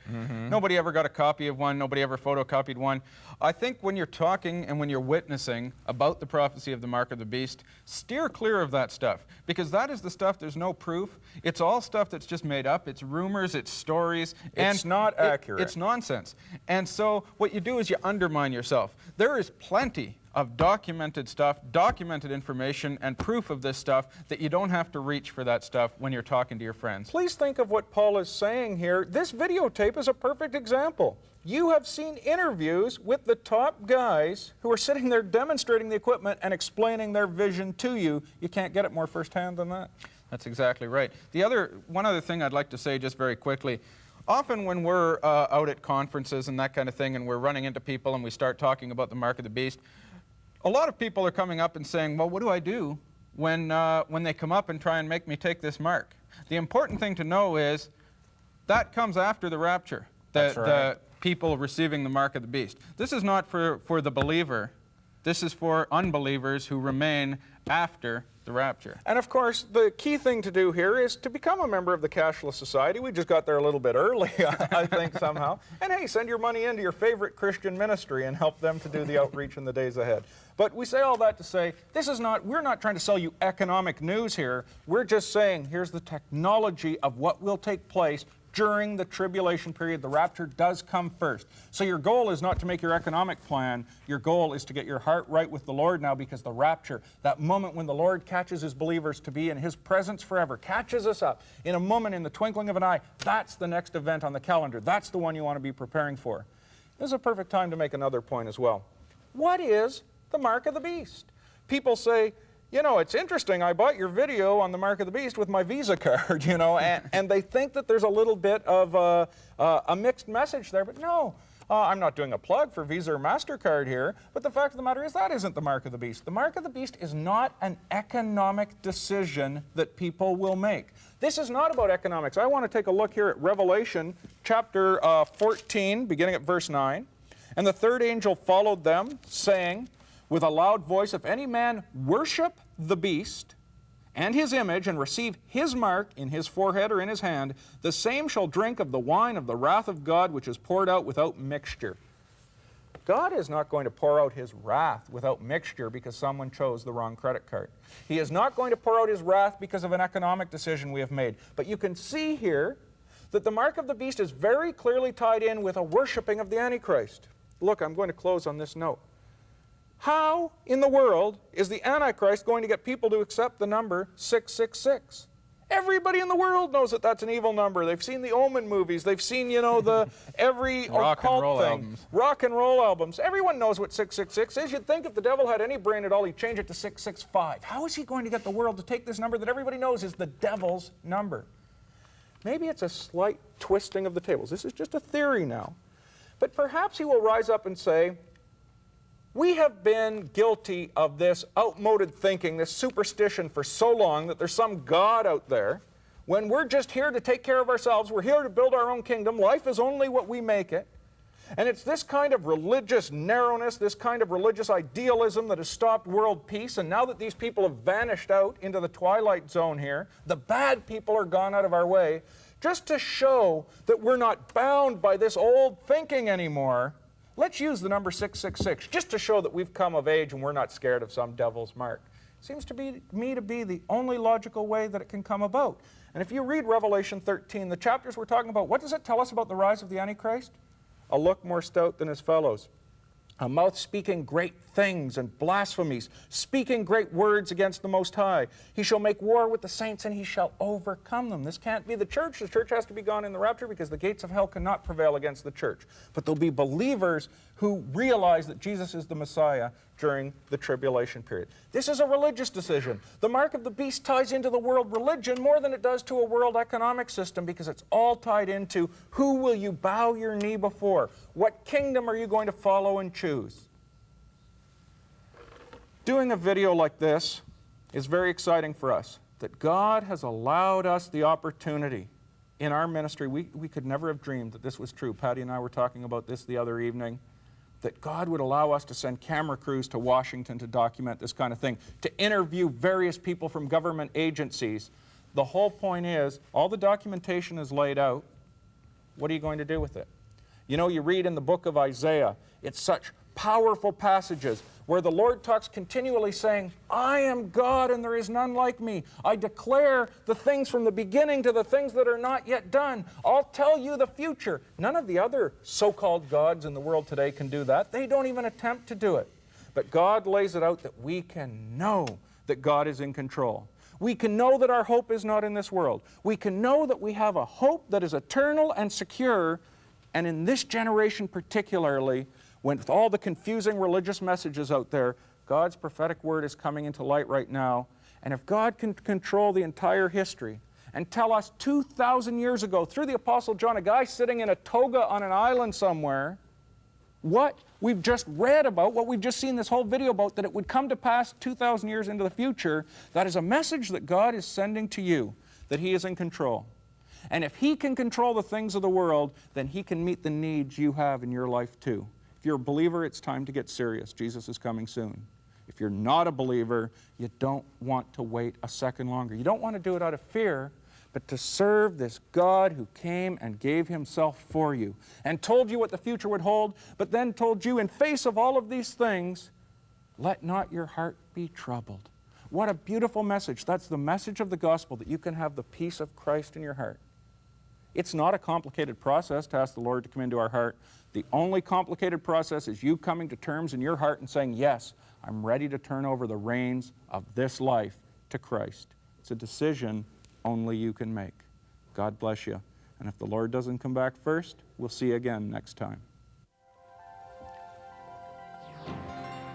Nobody ever got a copy of one. Nobody ever photocopied one. I think when you're talking and when you're witnessing about the prophecy of the mark of the beast, steer clear of that stuff, because that is the stuff there's no proof. It's all stuff that's just made up. It's rumors, it's stories. It's not accurate. It's nonsense. And so what you do is you undermine yourself. There is plenty of documented stuff, documented information, and proof of this stuff that you don't have to reach for that stuff when you're talking to your friends. Please think of what Paul is saying here. This videotape is a perfect example. You have seen interviews with the top guys who are sitting there demonstrating the equipment and explaining their vision to you. You can't get it more firsthand than that. That's exactly right. One other thing I'd like to say just very quickly. Often when we're out at conferences and that kind of thing, and we're running into people and we start talking about the mark of the beast, a lot of people are coming up and saying, well, what do I do when they come up and try and make me take this mark? The important thing to know is that comes after the rapture, the people receiving the mark of the beast. This is not for the believer. This is for unbelievers who remain after the rapture. And of course, the key thing to do here is to become a member of the Cashless Society. We just got there a little bit early, I think, somehow. And hey, send your money into your favorite Christian ministry and help them to do the outreach in the days ahead. But we say all that to say, we're not trying to sell you economic news here. We're just saying, here's the technology of what will take place during the tribulation period. The rapture does come first. So your goal is not to make your economic plan. Your goal is to get your heart right with the Lord now, because the rapture, that moment when the Lord catches his believers to be in his presence forever, catches us up in a moment, in the twinkling of an eye, that's the next event on the calendar. That's the one you want to be preparing for. This is a perfect time to make another point as well. What is the mark of the beast? People say, you know, it's interesting, I bought your video on the mark of the beast with my Visa card, you know, and they think that there's a little bit of a mixed message there, but no. I'm not doing a plug for Visa or MasterCard here, but the fact of the matter is that isn't the mark of the beast. The mark of the beast is not an economic decision that people will make. This is not about economics. I want to take a look here at Revelation chapter 14, beginning at verse 9. And the third angel followed them, saying, with a loud voice, if any man worship the beast and his image, and receive his mark in his forehead or in his hand, the same shall drink of the wine of the wrath of God, which is poured out without mixture. God is not going to pour out his wrath without mixture because someone chose the wrong credit card. He is not going to pour out his wrath because of an economic decision we have made. But you can see here that the mark of the beast is very clearly tied in with a worshiping of the Antichrist. Look, I'm going to close on this note. How in the world is the Antichrist going to get people to accept the number 666? Everybody in the world knows that that's an evil number. They've seen the Omen movies. They've seen, you know, every occult thing. Rock and roll albums. Everyone knows what 666 is. You'd think if the devil had any brain at all, he'd change it to 665. How is he going to get the world to take this number that everybody knows is the devil's number? Maybe it's a slight twisting of the tables. This is just a theory now. But perhaps he will rise up and say, we have been guilty of this outmoded thinking, this superstition for so long that there's some God out there, when we're just here to take care of ourselves. We're here to build our own kingdom. Life is only what we make it. And it's this kind of religious narrowness, this kind of religious idealism that has stopped world peace. And now that these people have vanished out into the twilight zone here, the bad people are gone out of our way, just to show that we're not bound by this old thinking anymore. Let's use the number 666 just to show that we've come of age and we're not scared of some devil's mark. Seems to me to be the only logical way that it can come about. And if you read Revelation 13, the chapters we're talking about, what does it tell us about the rise of the Antichrist? A look more stout than his fellows, a mouth speaking great things and blasphemies, speaking great words against the Most High. He shall make war with the saints, and he shall overcome them. This can't be the church. The church has to be gone in the rapture because the gates of hell cannot prevail against the church. But there'll be believers who realize that Jesus is the Messiah during the tribulation period. This is a religious decision. The mark of the beast ties into the world religion more than it does to a world economic system, because it's all tied into who will you bow your knee before? What kingdom are you going to follow and choose? Doing a video like this is very exciting for us, that God has allowed us the opportunity in our ministry. We could never have dreamed that this was true. Patty and I were talking about this the other evening, that God would allow us to send camera crews to Washington to document this kind of thing, to interview various people from government agencies. The whole point is, all the documentation is laid out. What are you going to do with it? You know, you read in the book of Isaiah, it's such powerful passages where the Lord talks continually saying, I am God and there is none like me. I declare the things from the beginning to the things that are not yet done. I'll tell you the future. None of the other so-called gods in the world today can do that. They don't even attempt to do it. But God lays it out that we can know that God is in control. We can know that our hope is not in this world. We can know that we have a hope that is eternal and secure, and in this generation particularly, with all the confusing religious messages out there, God's prophetic word is coming into light right now. And if God can control the entire history and tell us 2,000 years ago through the Apostle John, a guy sitting in a toga on an island somewhere, what we've just read about, what we've just seen this whole video about, that it would come to pass 2,000 years into the future, that is a message that God is sending to you, that He is in control. And if He can control the things of the world, then He can meet the needs you have in your life too. If you're a believer, it's time to get serious. Jesus is coming soon. If you're not a believer, you don't want to wait a second longer. You don't want to do it out of fear, but to serve this God who came and gave Himself for you and told you what the future would hold, but then told you in face of all of these things, let not your heart be troubled. What a beautiful message. That's the message of the gospel, that you can have the peace of Christ in your heart. It's not a complicated process to ask the Lord to come into our heart. The only complicated process is you coming to terms in your heart and saying, yes, I'm ready to turn over the reins of this life to Christ. It's a decision only you can make. God bless you. And if the Lord doesn't come back first, we'll see you again next time.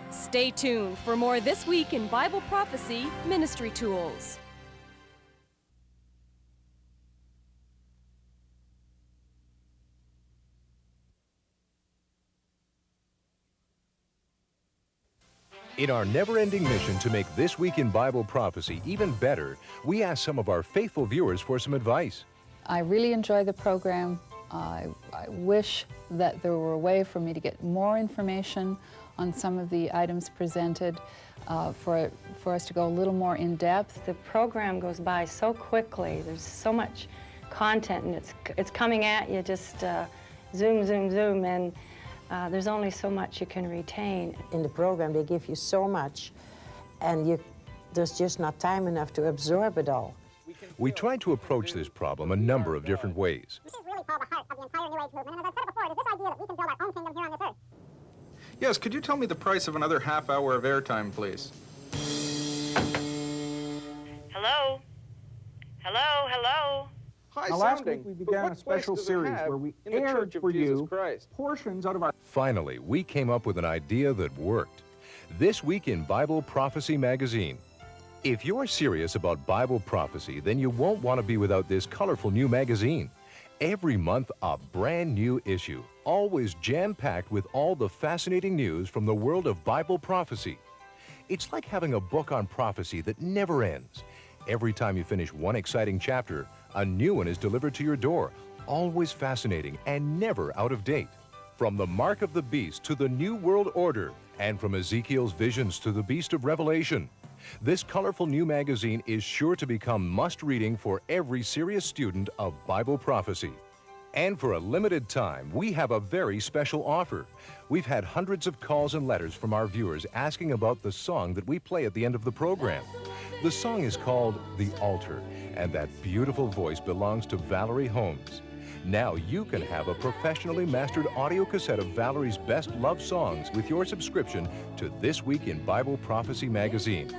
Stay tuned for more This Week in Bible Prophecy Ministry Tools. In our never-ending mission to make This Week in Bible Prophecy even better, we asked some of our faithful viewers for some advice. I really enjoy the program. I wish that there were a way for me to get more information on some of the items presented, for us to go a little more in depth. The program goes by so quickly. There's so much content, and it's coming at you just zoom, zoom, zoom, and there's only so much you can retain. In the program, they give you so much, and there's just not time enough to absorb it all. We tried to approach this problem a number of different ways. This is really called the heart of the entire New Age movement, and as I've said before, it is this idea that we can build our own kingdom here on this earth. Yes, could you tell me the price of another half hour of airtime, please? Hello? Hello, hello? Hi, now, last week we began a special series where we aired for you portions out of our... Finally, we came up with an idea that worked. This week in Bible Prophecy magazine. If you're serious about Bible prophecy, then you won't want to be without this colorful new magazine. Every month, a brand new issue, always jam-packed with all the fascinating news from the world of Bible prophecy. It's like having a book on prophecy that never ends. Every time you finish one exciting chapter, a new one is delivered to your door, always fascinating and never out of date. From the mark of the beast to the New World Order, and from Ezekiel's visions to the beast of Revelation. This colorful new magazine is sure to become must-reading for every serious student of Bible prophecy. And for a limited time, we have a very special offer. We've had hundreds of calls and letters from our viewers asking about the song that we play at the end of the program. The song is called The Altar, and that beautiful voice belongs to Valerie Holmes. Now you can have a professionally mastered audio cassette of Valerie's best love songs with your subscription to This Week in Bible Prophecy magazine.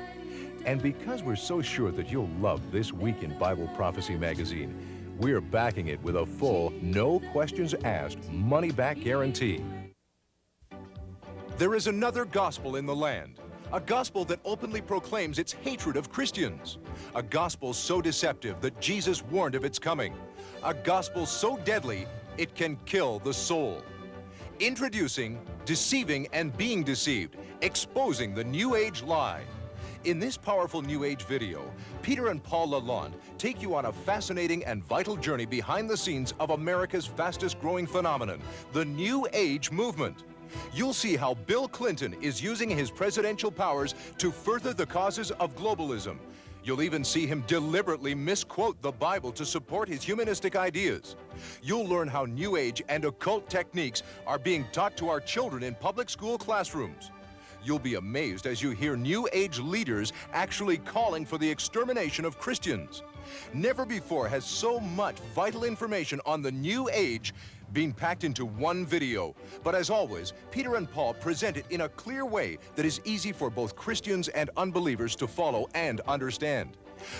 And because we're so sure that you'll love This Week in Bible Prophecy magazine, we're backing it with a full, no questions asked, money-back guarantee. There is another gospel in the land. A gospel that openly proclaims its hatred of Christians. A gospel so deceptive that Jesus warned of its coming. A gospel so deadly, it can kill the soul. Introducing, Deceiving and Being Deceived, Exposing the New Age Lie. In this powerful New Age video, Peter and Paul Lalonde take you on a fascinating and vital journey behind the scenes of America's fastest growing phenomenon, the New Age movement. You'll see how Bill Clinton is using his presidential powers to further the causes of globalism. You'll even see him deliberately misquote the Bible to support his humanistic ideas. You'll learn how New Age and occult techniques are being taught to our children in public school classrooms. You'll be amazed as you hear New Age leaders actually calling for the extermination of Christians. Never before has so much vital information on the New Age been packed into one video. But as always, Peter and Paul present it in a clear way that is easy for both Christians and unbelievers to follow and understand.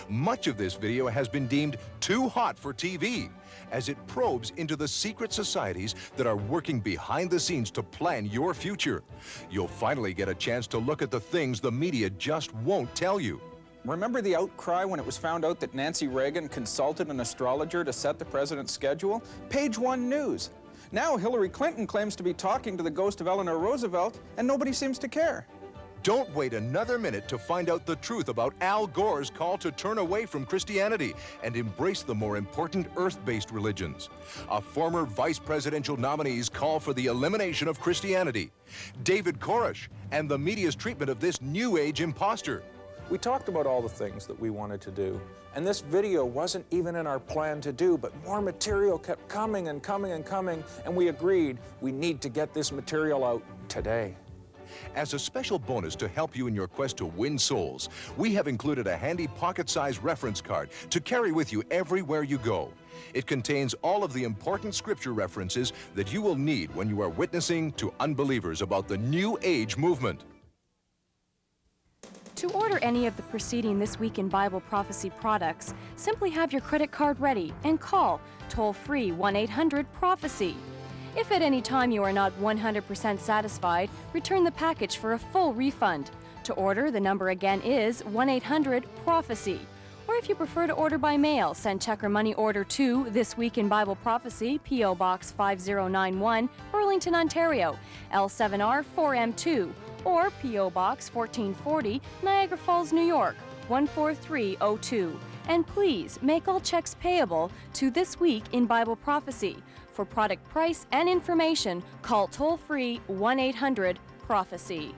Much of this video has been deemed too hot for TV, as it probes into the secret societies that are working behind the scenes to plan your future. You'll finally get a chance to look at the things the media just won't tell you. Remember the outcry when it was found out that Nancy Reagan consulted an astrologer to set the president's schedule? Page One News. Now Hillary Clinton claims to be talking to the ghost of Eleanor Roosevelt, and nobody seems to care. Don't wait another minute to find out the truth about Al Gore's call to turn away from Christianity and embrace the more important earth-based religions. A former vice presidential nominee's call for the elimination of Christianity. David Koresh and the media's treatment of this New Age imposter. We talked about all the things that we wanted to do, and this video wasn't even in our plan to do, but more material kept coming and coming and coming, and we agreed we need to get this material out today. As a special bonus to help you in your quest to win souls, we have included a handy pocket-sized reference card to carry with you everywhere you go. It contains all of the important scripture references that you will need when you are witnessing to unbelievers about the New Age movement. To order any of the preceding This Week in Bible Prophecy products, simply have your credit card ready and call toll-free 1-800-PROPHECY. If at any time you are not 100% satisfied, return the package for a full refund. To order, the number again is 1-800-PROPHECY. Or if you prefer to order by mail, send check or money order to This Week in Bible Prophecy, P.O. Box 5091, Burlington, Ontario, L7R 4M2, or P.O. Box 1440, Niagara Falls, New York, 14302. And please make all checks payable to This Week in Bible Prophecy. For product price and information, call toll-free 1-800 Prophecy.